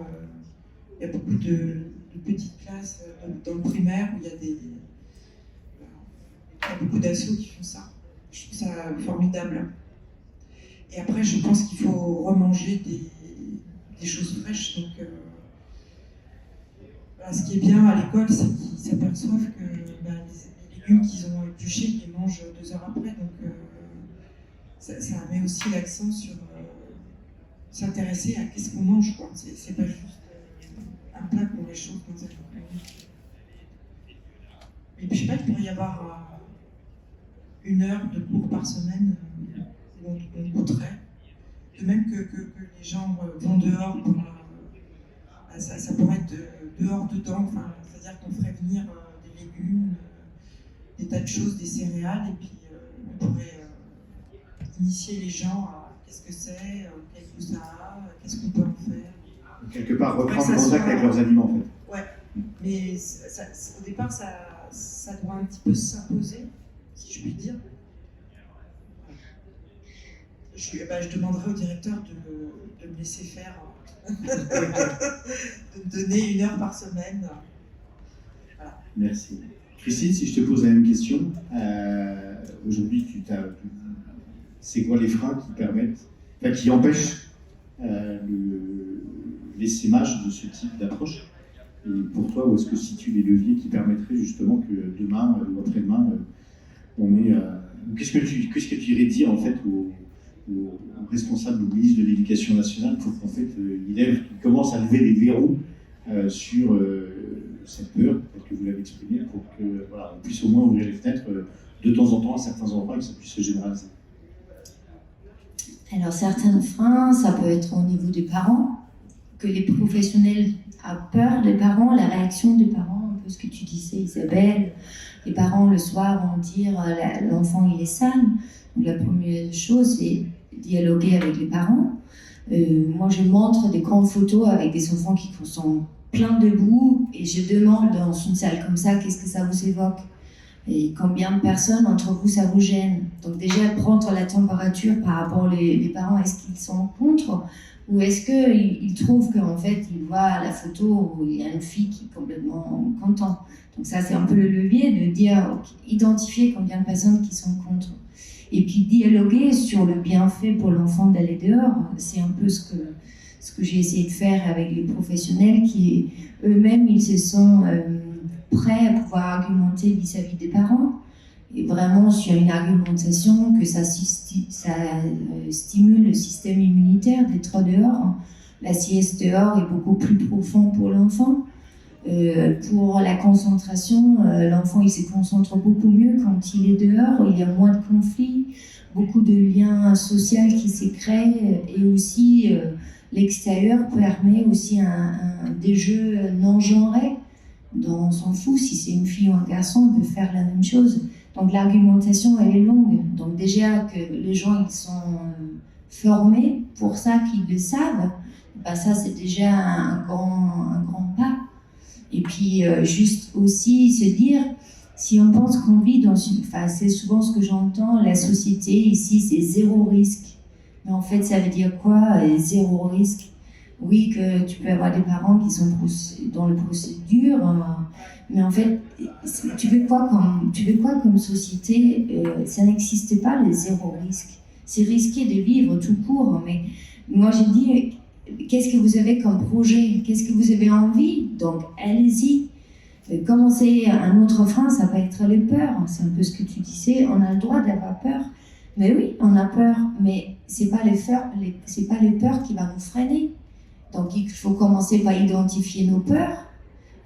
Il y a beaucoup de petites classes dans le primaire où il y a beaucoup d'assos qui font ça. Je trouve ça formidable. Et après, je pense qu'il faut remanger des choses fraîches. Donc, ce qui est bien à l'école, c'est qu'ils s'aperçoivent que les légumes qu'ils ont épluchés, ils les mangent 2 heures après. Donc, ça met aussi l'accent sur s'intéresser à qu'est-ce qu'on mange, quoi. C'est pas juste un plat qu'on réchauffe dans un micro-ondes. Et puis, je sais pas, il pourrait y avoir 1 heure de cours par semaine où on goûterait. De même que les gens vont dehors pour. Ça pourrait être dehors, dedans, enfin, c'est-à-dire qu'on ferait venir des légumes, des tas de choses, des céréales, et puis on pourrait initier les gens à qu'est-ce que c'est, quel goût ça a, qu'est-ce qu'on peut en faire. Quelque part, reprendre contact avec leurs aliments, en fait. Ouais, mais au départ, ça doit un petit peu s'imposer, si je puis dire. Je demanderai au directeur de me laisser faire, de me donner 1 heure par semaine. Voilà. Merci. Christine, si je te pose la même question, aujourd'hui, c'est quoi les freins qui empêchent l'essaimage de ce type d'approche? Et pour toi, où est-ce que se situent les leviers qui permettraient justement que demain ou après-demain, on ait... Qu'est-ce que tu irais dire en fait aux responsables, au ministre de l'Éducation nationale pour qu'en fait il commence à lever les verrous sur cette peur, peut-être que vous l'avez exprimé, pour que on puisse au moins ouvrir les fenêtres de temps en temps à certains endroits et que ça puisse se généraliser? Alors certains freins, ça peut être au niveau des parents, que les professionnels ont peur des parents, la réaction des parents, un peu ce que tu disais Isabelle. Les parents le soir vont dire l'enfant il est sale. Donc la première chose c'est dialoguer avec les parents. Moi je montre des grandes photos avec des enfants qui sont pleins de boue et je demande dans une salle comme ça qu'est-ce que ça vous évoque et combien de personnes entre vous ça vous gêne. Donc déjà prendre la température par rapport les parents, est-ce qu'ils sont contre ou est-ce qu'ils trouvent qu'en fait ils voient la photo où il y a une fille qui est complètement contente. Donc ça c'est un peu le levier de dire identifier combien de personnes qui sont contre. Et puis dialoguer sur le bienfait pour l'enfant d'aller dehors, c'est un peu ce que j'ai essayé de faire avec les professionnels qui eux-mêmes ils se sont prêts à pouvoir argumenter vis-à-vis des parents et vraiment sur une argumentation que ça stimule le système immunitaire d'être dehors. La sieste dehors est beaucoup plus profonde pour l'enfant. Pour la concentration, l'enfant il se concentre beaucoup mieux quand il est dehors, il y a moins de conflits, beaucoup de liens sociaux qui se créent et aussi l'extérieur permet aussi des jeux non genrés dont on s'en fout, si c'est une fille ou un garçon on peut faire la même chose. Donc l'argumentation elle est longue, donc déjà que les gens ils sont formés pour ça, qu'ils le savent, bah ça c'est déjà un grand pas. Et puis, juste aussi se dire, si on pense qu'on vit dans une... Enfin, c'est souvent ce que j'entends, la société ici, c'est zéro risque. Mais en fait, ça veut dire quoi, zéro risque? Oui, que tu peux avoir des parents qui sont dans la procédure, mais en fait, tu veux quoi comme société? Ça n'existe pas, le zéro risque. C'est risqué de vivre tout court, mais moi, j'ai dit... Qu'est-ce que vous avez comme projet? Qu'est-ce que vous avez envie? Donc, allez-y. Commencez un autre frein, ça peut être les peurs. C'est un peu ce que tu disais. On a le droit d'avoir peur. Mais oui, on a peur. Mais c'est pas les peurs qui vont nous freiner. Donc, il faut commencer par identifier nos peurs.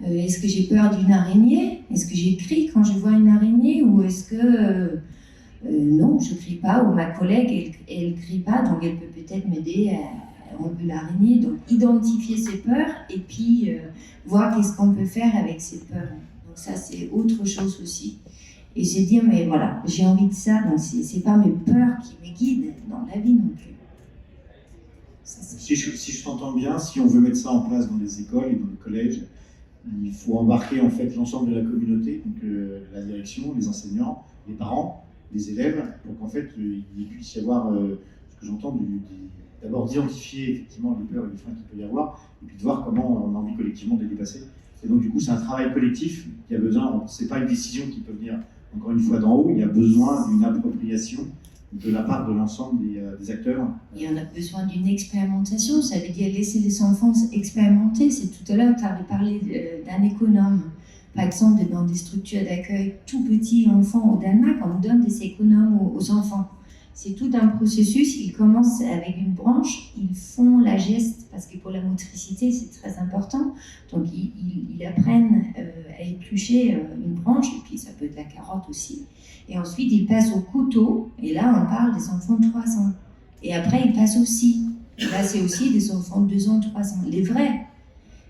Est-ce que j'ai peur d'une araignée? Est-ce que j'ai crie quand je vois une araignée? Ou est-ce que... non, je crie pas. Ou ma collègue, elle crie pas. Donc, elle peut peut-être m'aider à enlever l'araignée. Donc identifier ses peurs et puis voir qu'est-ce qu'on peut faire avec ces peurs. Donc ça c'est autre chose aussi. Et j'ai dit mais voilà, j'ai envie de ça, donc c'est pas mes peurs qui me guident dans la vie non plus. Si je t'entends bien, si on veut mettre ça en place dans les écoles et dans les collèges, il faut embarquer en fait l'ensemble de la communauté, donc la direction, les enseignants, les parents, les élèves, pour qu'en fait il puisse y avoir ce que j'entends d'abord d'identifier effectivement les peurs et les freins qu'il peut y avoir, et puis de voir comment on a envie collectivement de les dépasser. Et donc du coup c'est un travail collectif qui a besoin, c'est pas une décision qui peut venir encore une fois d'en haut, il y a besoin d'une appropriation de la part de l'ensemble des acteurs. Et on a besoin d'une expérimentation, ça veut dire laisser les enfants expérimenter. C'est tout à l'heure tu avais parlé d'un économe. Par exemple, dans des structures d'accueil tout petits enfants au Danemark, on donne des économes aux enfants. C'est tout un processus, ils commencent avec une branche, ils font la geste, parce que pour la motricité c'est très important, donc ils apprennent à éplucher une branche, et puis ça peut être la carotte aussi, et ensuite ils passent au couteau, et là on parle des enfants de 3 ans, et après ils passent aussi, et là c'est aussi des enfants de 2 ans, 3 ans, les vrais.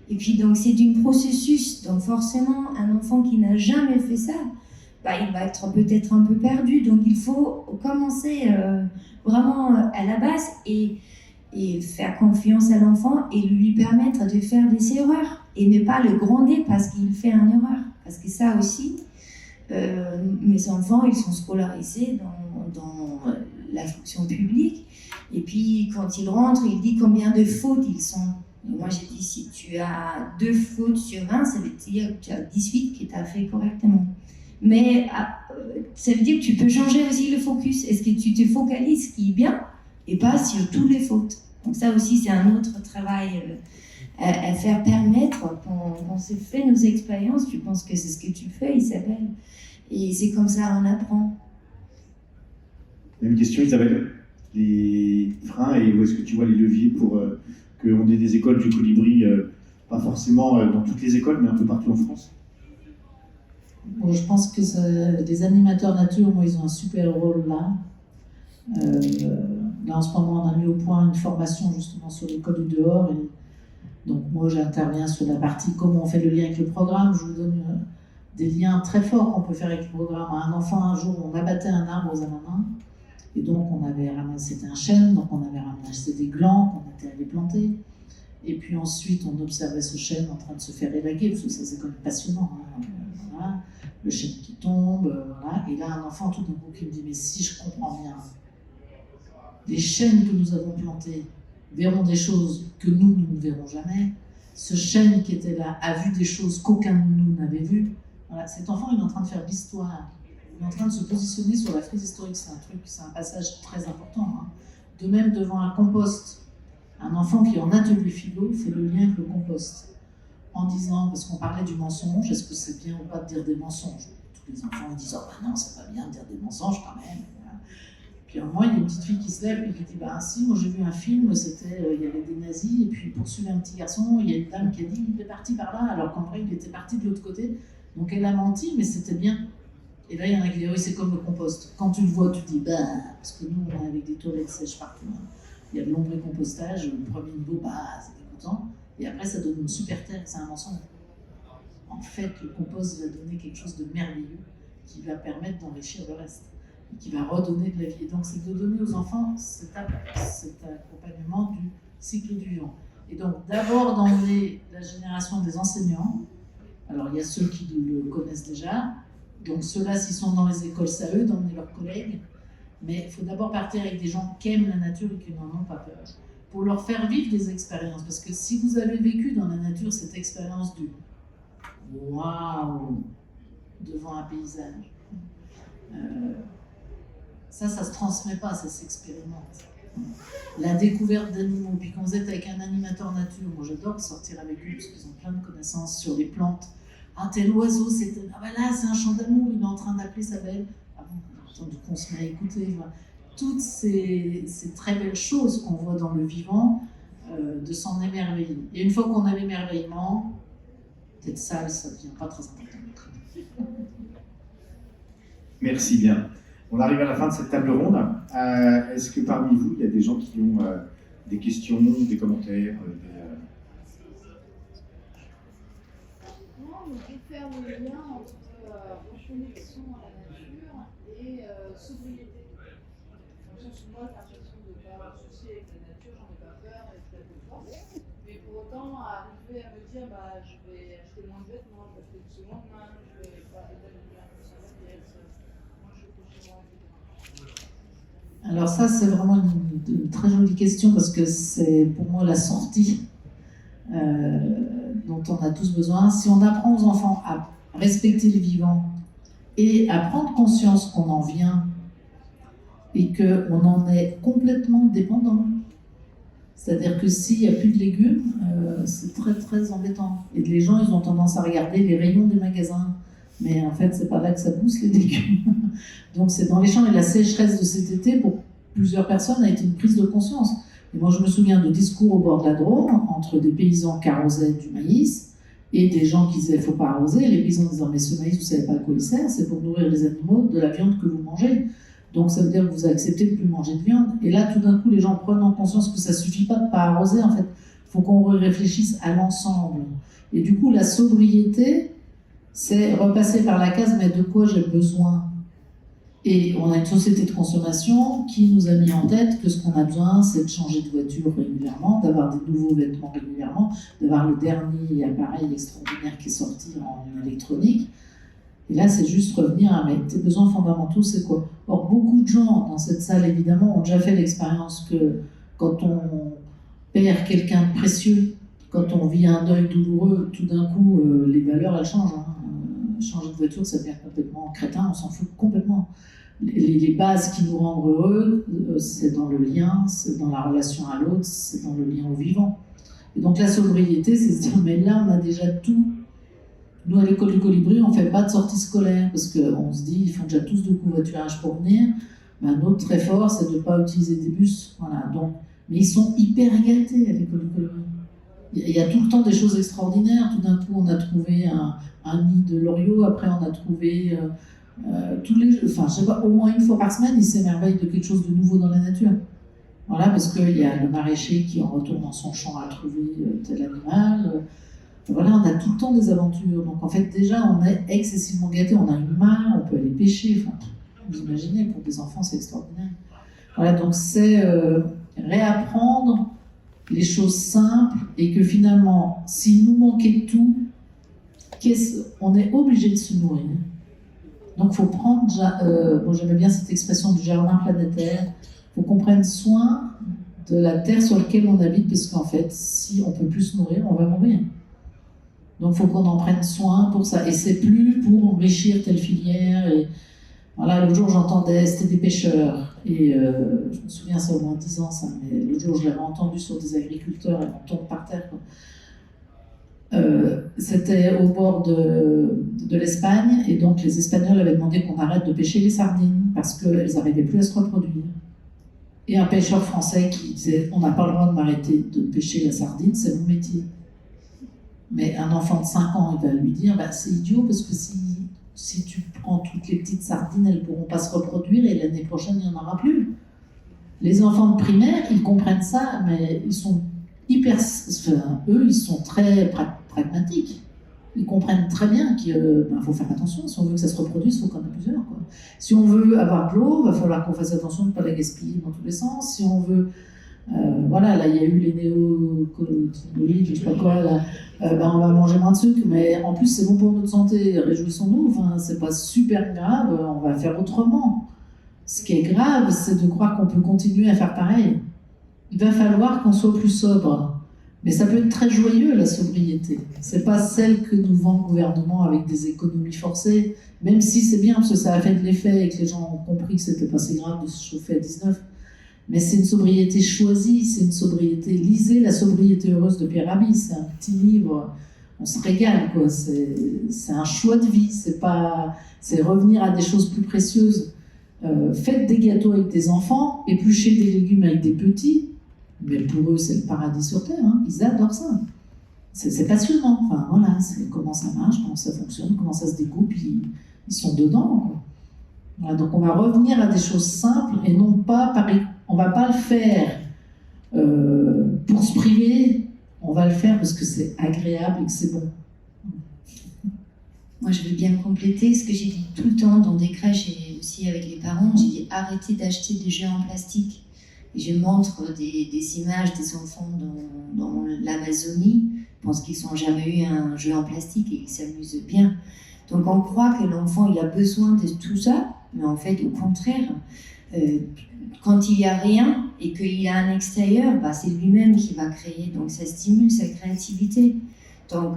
Et puis donc c'est un processus, donc forcément un enfant qui n'a jamais fait ça, il va être peut-être un peu perdu, donc il faut commencer vraiment à la base et faire confiance à l'enfant et lui permettre de faire des erreurs et ne pas le gronder parce qu'il fait une erreur. Parce que ça aussi, mes enfants, ils sont scolarisés dans la fonction publique et puis quand ils rentrent, ils disent combien de fautes ils sont. Et moi j'ai dit si tu as 2 fautes sur 20, ça veut dire que tu as 18 qui t'a fait correctement. Mais ça veut dire que tu peux changer aussi le focus. Est-ce que tu te focalises ce qui est bien et pas sur toutes les fautes? Donc ça aussi, c'est un autre travail à faire permettre qu'on se fait nos expériences. Je pense que c'est ce que tu fais, Isabelle. Et c'est comme ça qu'on apprend. Même question, Isabelle. Les freins et où est-ce que tu vois les leviers pour qu'on ait des écoles du colibri, pas forcément dans toutes les écoles, mais un peu partout en France? Bon, je pense que les animateurs nature, moi, ils ont un super rôle là. Là, en ce moment, on a mis au point une formation justement sur l'école du dehors. Et donc, moi, j'interviens sur la partie comment on fait le lien avec le programme. Je vous donne des liens très forts qu'on peut faire avec le programme. Un enfant, un jour, on abattait un arbre aux ananas. Et donc, on avait ramassé, c'était un chêne, donc on avait ramassé des glands qu'on était allé planter. Et puis ensuite, on observait ce chêne en train de se faire élaguer, parce que ça, c'est quand même passionnant. Hein. Voilà. Le chêne qui tombe, voilà. Et là, un enfant, tout d'un coup, qui me dit, mais si je comprends bien, les chênes que nous avons plantés verront des choses que nous ne verrons jamais. Ce chêne qui était là a vu des choses qu'aucun de nous n'avait vues. Voilà. Cet enfant, il est en train de faire l'histoire. Il est en train de se positionner sur la frise historique. C'est un passage très important. Hein. De même, devant un compost, un enfant qui, en atelier philo, fait le lien avec le compost. En disant, parce qu'on parlait du mensonge, est-ce que c'est bien ou pas de dire des mensonges? Tous les enfants disent, oh ben non, c'est pas bien de dire des mensonges quand même. Puis à un moment, il y a une petite fille qui se lève et qui dit, bah si, moi j'ai vu un film, c'était, il y avait des nazis, et puis il poursuivait un petit garçon, il y a une dame qui a dit, il est parti par là, alors qu'en vrai, il était parti de l'autre côté. Donc elle a menti, mais c'était bien. Et là, il y en a qui disent, oui, c'est comme le compost. Quand tu le vois, tu te dis, bah, parce que nous, on est avec des toilettes sèches partout. Hein. Il y a de l'ombré-compostage, le premier niveau, bah, c'est dégoûtant. Et après, ça donne une super terre, c'est un mensonge. En fait, le compost va donner quelque chose de merveilleux qui va permettre d'enrichir le reste, et qui va redonner de la vie. Et donc, c'est de donner aux enfants cet accompagnement du cycle du vivant. Et donc, d'abord d'emmener la génération des enseignants. Alors, il y a ceux qui le connaissent déjà. Donc, ceux-là, s'ils sont dans les écoles, c'est à eux d'emmener leurs collègues. Mais il faut d'abord partir avec des gens qui aiment la nature et qui n'en ont pas peur, pour leur faire vivre des expériences. Parce que si vous avez vécu dans la nature cette expérience du « waouh » devant un paysage, ça se transmet pas, ça s'expérimente. La découverte d'animaux, puis quand vous êtes avec un animateur nature, moi j'adore sortir avec eux parce qu'ils ont plein de connaissances sur les plantes. Ah, tel oiseau, ah ben là, c'est un chant d'amour, il est en train d'appeler sa belle. Ah bon, du coup, on se met à écouter. Voilà. Toutes ces très belles choses qu'on voit dans le vivant, de s'en émerveiller. Et une fois qu'on a l'émerveillement, peut-être sale, ça ne devient pas très important. Merci bien. On arrive à la fin de cette table ronde. Est-ce que parmi vous, il y a des gens qui ont des questions, des commentaires On peut faire le lien entre reconnexion à la nature et sobriété. Dans le sens où moi, j'ai l'impression de ne pas avoir de souci avec la nature, j'en ai pas peur, et je la force. Mais pour autant, arriver à me dire, bah, je vais acheter moins de vêtements, je vais acheter de seconde main, je vais pas évaluer un peu sa pièce, moi je fais chez moi, etc. Alors ça, c'est vraiment une très jolie question parce que c'est pour moi la sortie dont on a tous besoin. Si on apprend aux enfants à respecter le vivant et à prendre conscience qu'on en vient et qu'on en est complètement dépendant, c'est-à-dire que s'il n'y a plus de légumes, c'est très très embêtant. Et les gens, ils ont tendance à regarder les rayons des magasins. Mais en fait, c'est pas là que ça pousse les légumes. Donc c'est dans les champs, et la sécheresse de cet été, pour plusieurs personnes, a été une prise de conscience. Et moi, je me souviens de discours au bord de la Drôme, entre des paysans qui arrosaient du maïs, et des gens qui disaient, il ne faut pas arroser, et les paysans disaient, mais ce maïs, vous ne savez pas à quoi il sert, c'est pour nourrir les animaux de la viande que vous mangez. Donc ça veut dire que vous acceptez de ne plus manger de viande. Et là, tout d'un coup, les gens prennent en conscience que ça ne suffit pas de ne pas arroser, en fait. Il faut qu'on réfléchisse à l'ensemble. Et du coup, la sobriété, c'est repasser par la case, mais de quoi j'ai besoin? Et on a une société de consommation qui nous a mis en tête que ce qu'on a besoin, c'est de changer de voiture régulièrement, d'avoir des nouveaux vêtements régulièrement, d'avoir le dernier appareil extraordinaire qui est sorti en électronique. Et là, c'est juste revenir à mais tes besoins fondamentaux, c'est quoi? Or, beaucoup de gens dans cette salle, évidemment, ont déjà fait l'expérience que quand on perd quelqu'un de précieux, quand on vit un deuil douloureux, tout d'un coup, les valeurs, elles changent. Hein. Changer de voiture, ça devient complètement crétin, on s'en fout complètement. Les bases qui nous rendent heureux, c'est dans le lien, c'est dans la relation à l'autre, c'est dans le lien au vivant. Et donc la sobriété, c'est se dire, mais là, on a déjà tout. Nous, à l'école du Colibri, on ne fait pas de sortie scolaire, parce qu'on se dit, ils font déjà tous de covoiturage pour venir. Ben, notre très fort, c'est de ne pas utiliser des bus. Voilà, donc, mais ils sont hyper égalités à l'école du Colibri. Il y a tout le temps des choses extraordinaires. Tout d'un coup, on a trouvé un nid de loriot. Après, on a trouvé tous les... Enfin, je sais pas, au moins une fois par semaine, ils s'émerveillent de quelque chose de nouveau dans la nature. Voilà, parce qu'il y a le maraîcher qui en retourne dans son champ à trouver tel animal. Voilà, on a tout le temps des aventures. Donc en fait, déjà, on est excessivement gâtés. On a une mare, on peut aller pêcher. Enfin, vous imaginez, pour des enfants, c'est extraordinaire. Voilà, donc c'est réapprendre les choses simples et que finalement, s'il nous manquait tout, on est obligé de se nourrir. Donc il faut prendre, bon, j'aimais bien cette expression du jardin planétaire, il faut qu'on prenne soin de la terre sur laquelle on habite, parce qu'en fait, si on ne peut plus se nourrir, on va mourir. Donc il faut qu'on en prenne soin pour ça. Et c'est plus pour enrichir telle filière. Et voilà, l'autre jour j'entendais, c'était des pêcheurs. Et je me souviens, ça au moins 10 ans, ça, mais l'autre jour je l'avais entendu sur des agriculteurs et on tombe par terre, quoi. C'était au bord de l'Espagne, et donc les Espagnols avaient demandé qu'on arrête de pêcher les sardines parce qu'elles n'arrivaient plus à se reproduire. Et un pêcheur français qui disait: on n'a pas le droit de m'arrêter de pêcher la sardine, c'est mon métier. Mais un enfant de 5 ans, il va lui dire: bah, c'est idiot, parce que si tu prends toutes les petites sardines, elles ne pourront pas se reproduire et l'année prochaine, il n'y en aura plus. Les enfants de primaire, ils comprennent ça, mais ils sont eux, ils sont très pragmatiques. Ils comprennent très bien qu'il faut faire attention. Si on veut que ça se reproduise, il faut qu'on en ait plusieurs, quoi. Si on veut avoir de l'eau, il va falloir qu'on fasse attention de ne pas la gaspiller dans tous les sens. Si on veut... voilà, là, il y a eu les néocotinoïdes, je ne sais pas quoi, là. On va manger moins de sucre, mais en plus, c'est bon pour notre santé. Réjouissons-nous, enfin, c'est pas super grave, on va faire autrement. Ce qui est grave, c'est de croire qu'on peut continuer à faire pareil. Il va falloir qu'on soit plus sobre. Mais ça peut être très joyeux, la sobriété. C'est pas celle que nous vend le gouvernement avec des économies forcées, même si c'est bien, parce que ça a fait de l'effet et que les gens ont compris que c'était pas si grave de se chauffer à 19. Mais c'est une sobriété choisie, c'est une sobriété... Lisez La sobriété heureuse de Pierre Rabhi, c'est un petit livre, on se régale, quoi. C'est un choix de vie, c'est revenir à des choses plus précieuses. Faites des gâteaux avec des enfants, épluchez des légumes avec des petits, mais pour eux c'est le paradis sur terre, hein. Ils adorent ça. C'est passionnant, enfin voilà, c'est comment ça marche, comment ça fonctionne, comment ça se découpe, ils sont dedans, quoi. Voilà, donc on va revenir à des choses simples et non pas, on va pas le faire pour se priver, on va le faire parce que c'est agréable et que c'est bon. Moi, je veux bien compléter ce que j'ai dit tout le temps dans des crèches et aussi avec les parents. J'ai dit: arrêtez d'acheter des jeux en plastique. Et je montre des images des enfants dans l'Amazonie. Je pense qu'ils n'ont jamais eu un jeu en plastique et ils s'amusent bien. Donc on croit que l'enfant il a besoin de tout ça, mais en fait au contraire, quand il n'y a rien et qu'il a un extérieur, c'est lui-même qui va créer. Donc ça stimule sa créativité. Donc,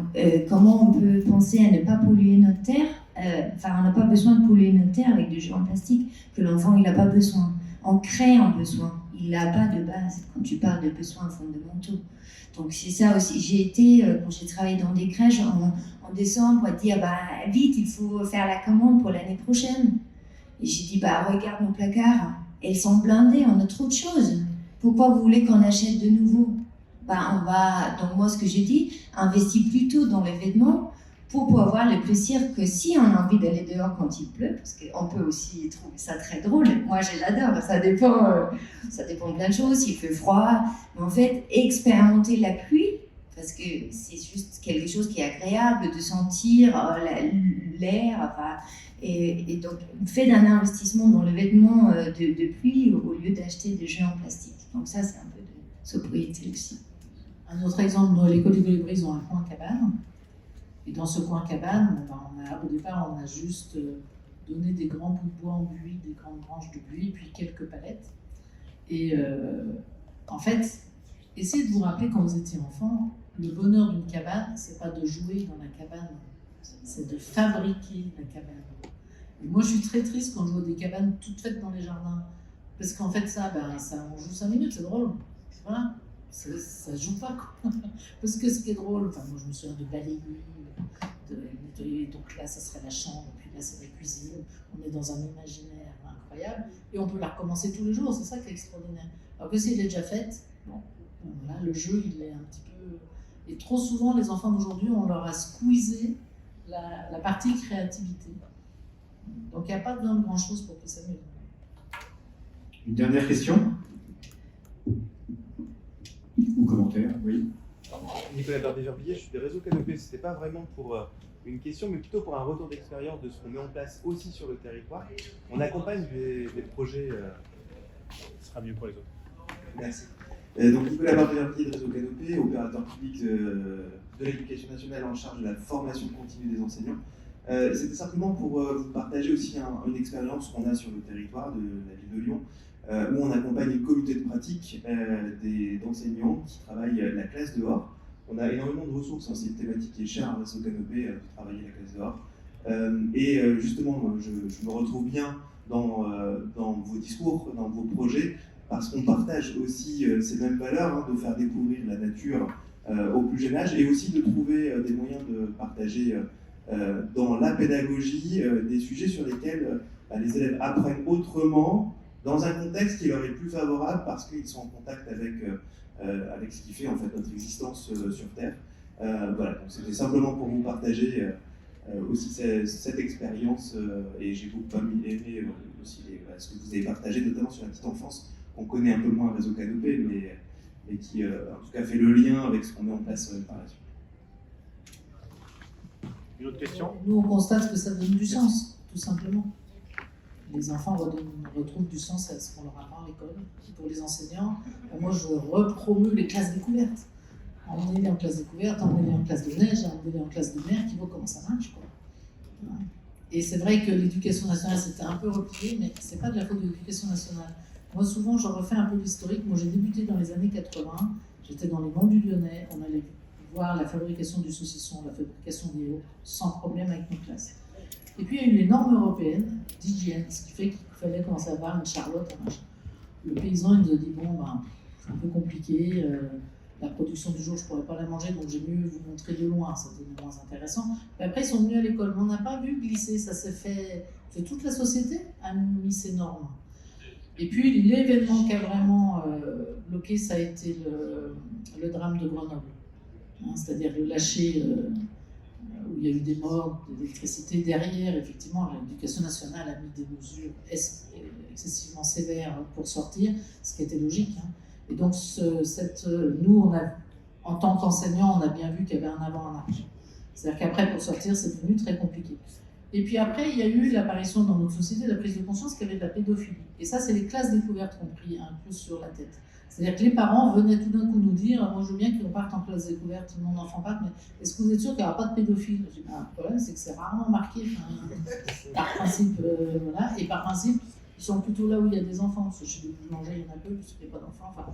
comment on peut penser à ne pas polluer notre terre? On n'a pas besoin de polluer notre terre avec des jeux en plastique que l'enfant il n'a pas besoin. On crée un besoin, il n'a pas de base quand tu parles de besoins fondamentaux. Donc c'est ça aussi. J'ai été, quand j'ai travaillé dans des crèches en décembre, à dire vite, il faut faire la commande pour l'année prochaine. Et j'ai dit regarde nos placards, elles sont blindées, on a trop de choses. Pourquoi vous voulez qu'on achète de nouveau? Donc moi ce que j'ai dit, investis plutôt dans les vêtements pour pouvoir avoir le plaisir que si on a envie d'aller dehors quand il pleut, parce qu'on peut aussi trouver ça très drôle, moi je l'adore, ça dépend de plein de choses, s'il fait froid, mais en fait expérimenter la pluie, parce que c'est juste quelque chose qui est agréable de sentir l'air, et donc fait d'un investissement dans le vêtement de pluie au lieu d'acheter des jeux en plastique. Donc ça c'est un peu de sobriété aussi. Un autre exemple, l'école des colibris, ils ont un coin cabane. Et dans ce coin cabane, au départ, on a juste donné des grands bouts de bois en buis, des grandes branches de buis, et puis quelques palettes. Et en fait, essayez de vous rappeler quand vous étiez enfant, le bonheur d'une cabane, c'est pas de jouer dans la cabane, c'est de fabriquer la cabane. Et moi, je suis très triste quand je vois des cabanes toutes faites dans les jardins. Parce qu'en fait, ça on joue 5 minutes, c'est drôle. Voilà. Ça se joue pas, quoi. Parce que ce qui est drôle, moi je me souviens de balayer, de nettoyer, donc là ça serait la chambre, puis là c'est la cuisine, on est dans un imaginaire incroyable, et on peut la recommencer tous les jours, c'est ça qui est extraordinaire. Alors que s'il est déjà fait, là le jeu il est un petit peu... Et trop souvent les enfants d'aujourd'hui, on leur a squeezé la partie créativité. Donc il n'y a pas besoin de grand chose pour qu'ils s'amusent. Une dernière question? alimentaire. Oui. Nicolas Bardet-Verbillet, je suis des réseaux Canopé. C'était pas vraiment pour une question, mais plutôt pour un retour d'expérience de ce qu'on met en place aussi sur le territoire. On accompagne des projets. Ce sera mieux pour les autres. Merci. Donc Nicolas Bardet-Verbillet de Réseau Canopé, opérateur public de l'éducation nationale en charge de la formation continue des enseignants. C'était simplement pour vous partager aussi une expérience qu'on a sur le territoire de la ville de Lyon, où on accompagne une communauté de pratique d'enseignants qui travaillent la classe dehors. On a énormément de ressources, c'est une thématique qui est chère à Réseau Canopé, de travailler la classe dehors. Justement, je me retrouve bien dans vos discours, dans vos projets, parce qu'on partage aussi ces mêmes valeurs, de faire découvrir la nature au plus jeune âge, et aussi de trouver des moyens de partager dans la pédagogie des sujets sur lesquels les élèves apprennent autrement, dans un contexte qui leur est plus favorable parce qu'ils sont en contact avec ce qui fait en fait notre existence sur Terre. Voilà, donc c'était simplement pour vous partager aussi cette expérience, et j'ai beaucoup aimé aussi ce que vous avez partagé, notamment sur la petite enfance, qu'on connaît un peu moins à Réseau Canopé, mais qui en tout cas fait le lien avec ce qu'on met en place par la suite. Une autre question? Nous, on constate que ça donne du sens, tout simplement. Les enfants retrouvent du sens à ce qu'on leur apprend à l'école. Pour les enseignants, moi, je repromue les classes découvertes. Emmenez-les en classe découverte, emmenez-les en classe de neige, emmenez-les en classe de mer, qui voient comment ça marche, quoi. Et c'est vrai que l'éducation nationale s'était un peu repliée, mais c'est pas de la faute de l'éducation nationale. Moi, souvent, je refais un peu l'historique. Moi, j'ai débuté dans les années 80. J'étais dans les monts du Lyonnais. On allait voir la fabrication du saucisson, la fabrication des hauts, sans problème avec nos classes. Et puis il y a eu les normes européennes d'hygiène, ce qui fait qu'il fallait commencer à avoir une charlotte, un machin. Le paysan, il nous a dit, bon, c'est un peu compliqué, la production du jour, je ne pourrais pas la manger, donc j'ai mieux vous montrer de loin, c'était moins intéressant. Et après, ils sont venus à l'école, mais on n'a pas vu glisser, ça s'est fait, toute la société a mis ses normes. Et puis l'événement qui a vraiment bloqué, ça a été le drame de Grenoble. C'est-à-dire le lâcher où il y a eu des morts d'électricité. Derrière, effectivement, l'éducation nationale a mis des mesures excessivement sévères pour sortir, ce qui était logique. Et donc, nous, en tant qu'enseignants, on a bien vu qu'il y avait un avant, un après. C'est-à-dire qu'après, pour sortir, c'est devenu très compliqué. Et puis après, il y a eu l'apparition dans notre société de la prise de conscience qu'il y avait de la pédophilie. Et ça, c'est les classes découvertes qui ont pris un coup sur la tête. C'est-à-dire que les parents venaient tout d'un coup nous dire « Moi, je veux bien qu'on parte en classe découverte, mon enfant parte, mais est-ce que vous êtes sûr qu'il n'y aura pas de pédophile ?» J'ai dit « Le problème, c'est que c'est rarement marqué, par principe, voilà. Et par principe, ils sont plutôt là où il y a des enfants. Parce que chez les boulangers, il y en a peu, puisqu'il n'y a pas d'enfants. Enfin,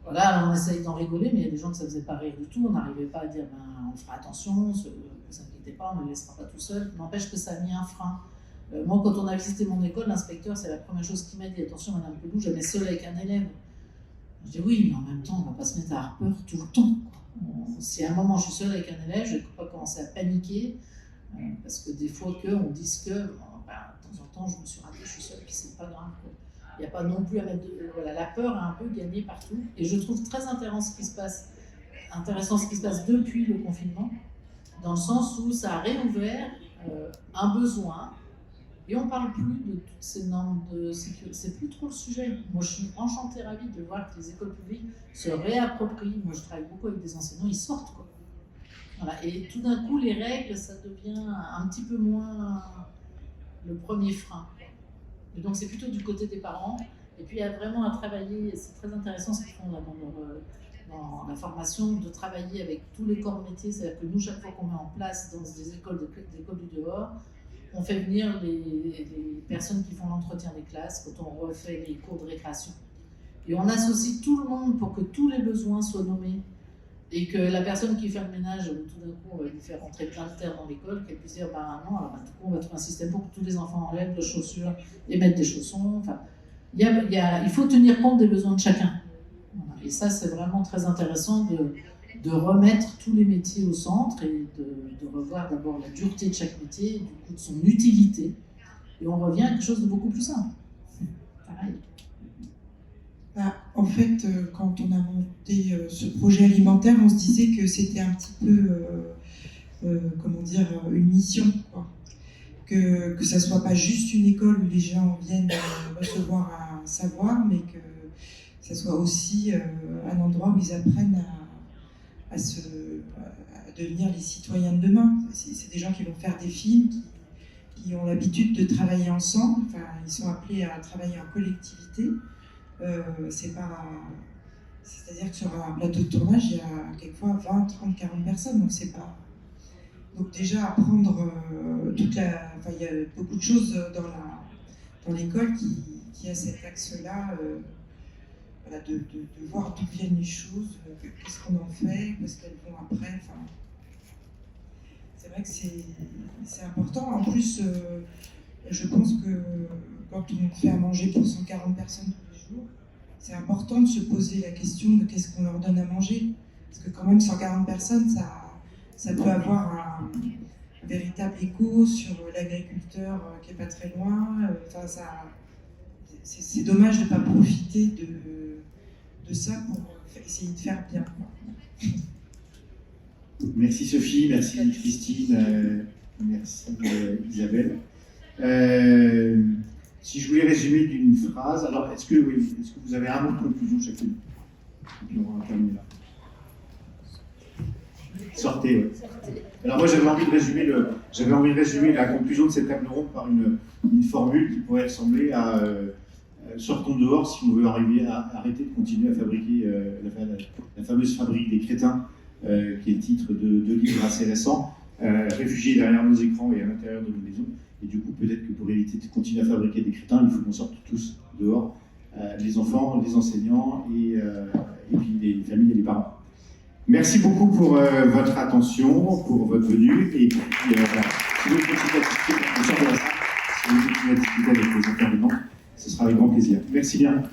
voilà, on essaye d'en rigoler, mais il y a des gens que ça ne faisait pas rire du tout. On n'arrivait pas à dire « On fera attention, ne vous inquiétez pas, on ne le laissera pas tout seul. » N'empêche que ça a mis un frein. Moi, quand on a visité mon école, l'inspecteur, c'est la première chose qu'il m'a dit « Attention, madame Pelou, jamais seule avec un élève. » Je dis oui, mais en même temps, on ne va pas se mettre à avoir peur tout le temps. Si à un moment je suis seule avec un élève, je ne vais pas commencer à paniquer, parce que des fois on dise que, de temps en temps, je me suis ratée, je suis seule, puis c'est pas grave. Il n'y a pas non plus à mettre voilà, la peur a un peu gagné partout. Et je trouve très intéressant ce qui se passe depuis le confinement, dans le sens où ça a réouvert un besoin. Et on ne parle plus de toutes ces normes de sécurité. C'est plus trop le sujet. Moi, je suis enchantée, ravie de voir que les écoles publiques se réapproprient. Moi, je travaille beaucoup avec des enseignants, ils sortent, quoi. Voilà. Et tout d'un coup, les règles, ça devient un petit peu moins le premier frein. Et donc, c'est plutôt du côté des parents. Et puis, il y a vraiment à travailler, c'est très intéressant ce qu'ils font là dans la formation, de travailler avec tous les corps métiers. C'est-à-dire que nous, chaque fois qu'on met en place dans des écoles du dehors, on fait venir les personnes qui font l'entretien des classes quand on refait les cours de récréation. Et on associe tout le monde pour que tous les besoins soient nommés. Et que la personne qui fait le ménage, tout d'un coup, on va lui faire rentrer plein de terre dans l'école, qu'elle puisse dire, non, alors, du coup, on va trouver un système pour que tous les enfants enlèvent leurs chaussures et mettent des chaussons. Enfin, il faut tenir compte des besoins de chacun. Voilà. Et ça, c'est vraiment très intéressant de remettre tous les métiers au centre et de revoir d'abord la dureté de chaque métier, du coup de son utilité. Et on revient à quelque chose de beaucoup plus simple. Pareil. En fait, quand on a monté ce projet alimentaire, on se disait que c'était un petit peu, une mission, quoi. Que ça soit pas juste une école où les gens viennent recevoir un savoir, mais ça soit aussi un endroit où ils apprennent à devenir les citoyens de demain. C'est des gens qui vont faire des films, qui ont l'habitude de travailler ensemble, enfin, ils sont appelés à travailler en collectivité. C'est-à-dire que sur un plateau de tournage, il y a quelquefois 20, 30, 40 personnes, donc c'est pas... Donc déjà apprendre il y a beaucoup de choses dans l'école qui a cet axe-là, de voir d'où viennent les choses, qu'est-ce qu'on en fait, qu'est-ce qu'elles font après. Enfin, c'est vrai que c'est important. En plus, je pense que quand on fait à manger pour 140 personnes tous les jours, c'est important de se poser la question de qu'est-ce qu'on leur donne à manger. Parce que quand même 140 personnes, ça peut avoir un véritable écho sur l'agriculteur qui n'est pas très loin. C'est dommage de ne pas profiter de ça pour essayer de faire bien. Merci Sophie, merci Christine, merci Isabelle. Si je voulais résumer d'une phrase, alors est-ce que vous avez un mot de conclusion chacune? Et puis on va terminer là. Sortez, ouais. Alors moi j'avais envie de résumer la conclusion de cette table ronde par une formule qui pourrait ressembler à sortons dehors si on veut arriver à arrêter de continuer à fabriquer la fameuse fabrique des crétins, qui est le titre de livres assez récents, réfugiés derrière nos écrans et à l'intérieur de nos maisons. Et du coup, peut-être que pour éviter de continuer à fabriquer des crétins, il faut qu'on sorte tous dehors, les enfants, les enseignants et puis les familles et les parents. Merci beaucoup pour votre attention, pour votre venue. Et puis, si vous voulez continuer à discuter avec les intervenants, ce sera avec grand plaisir. Merci bien.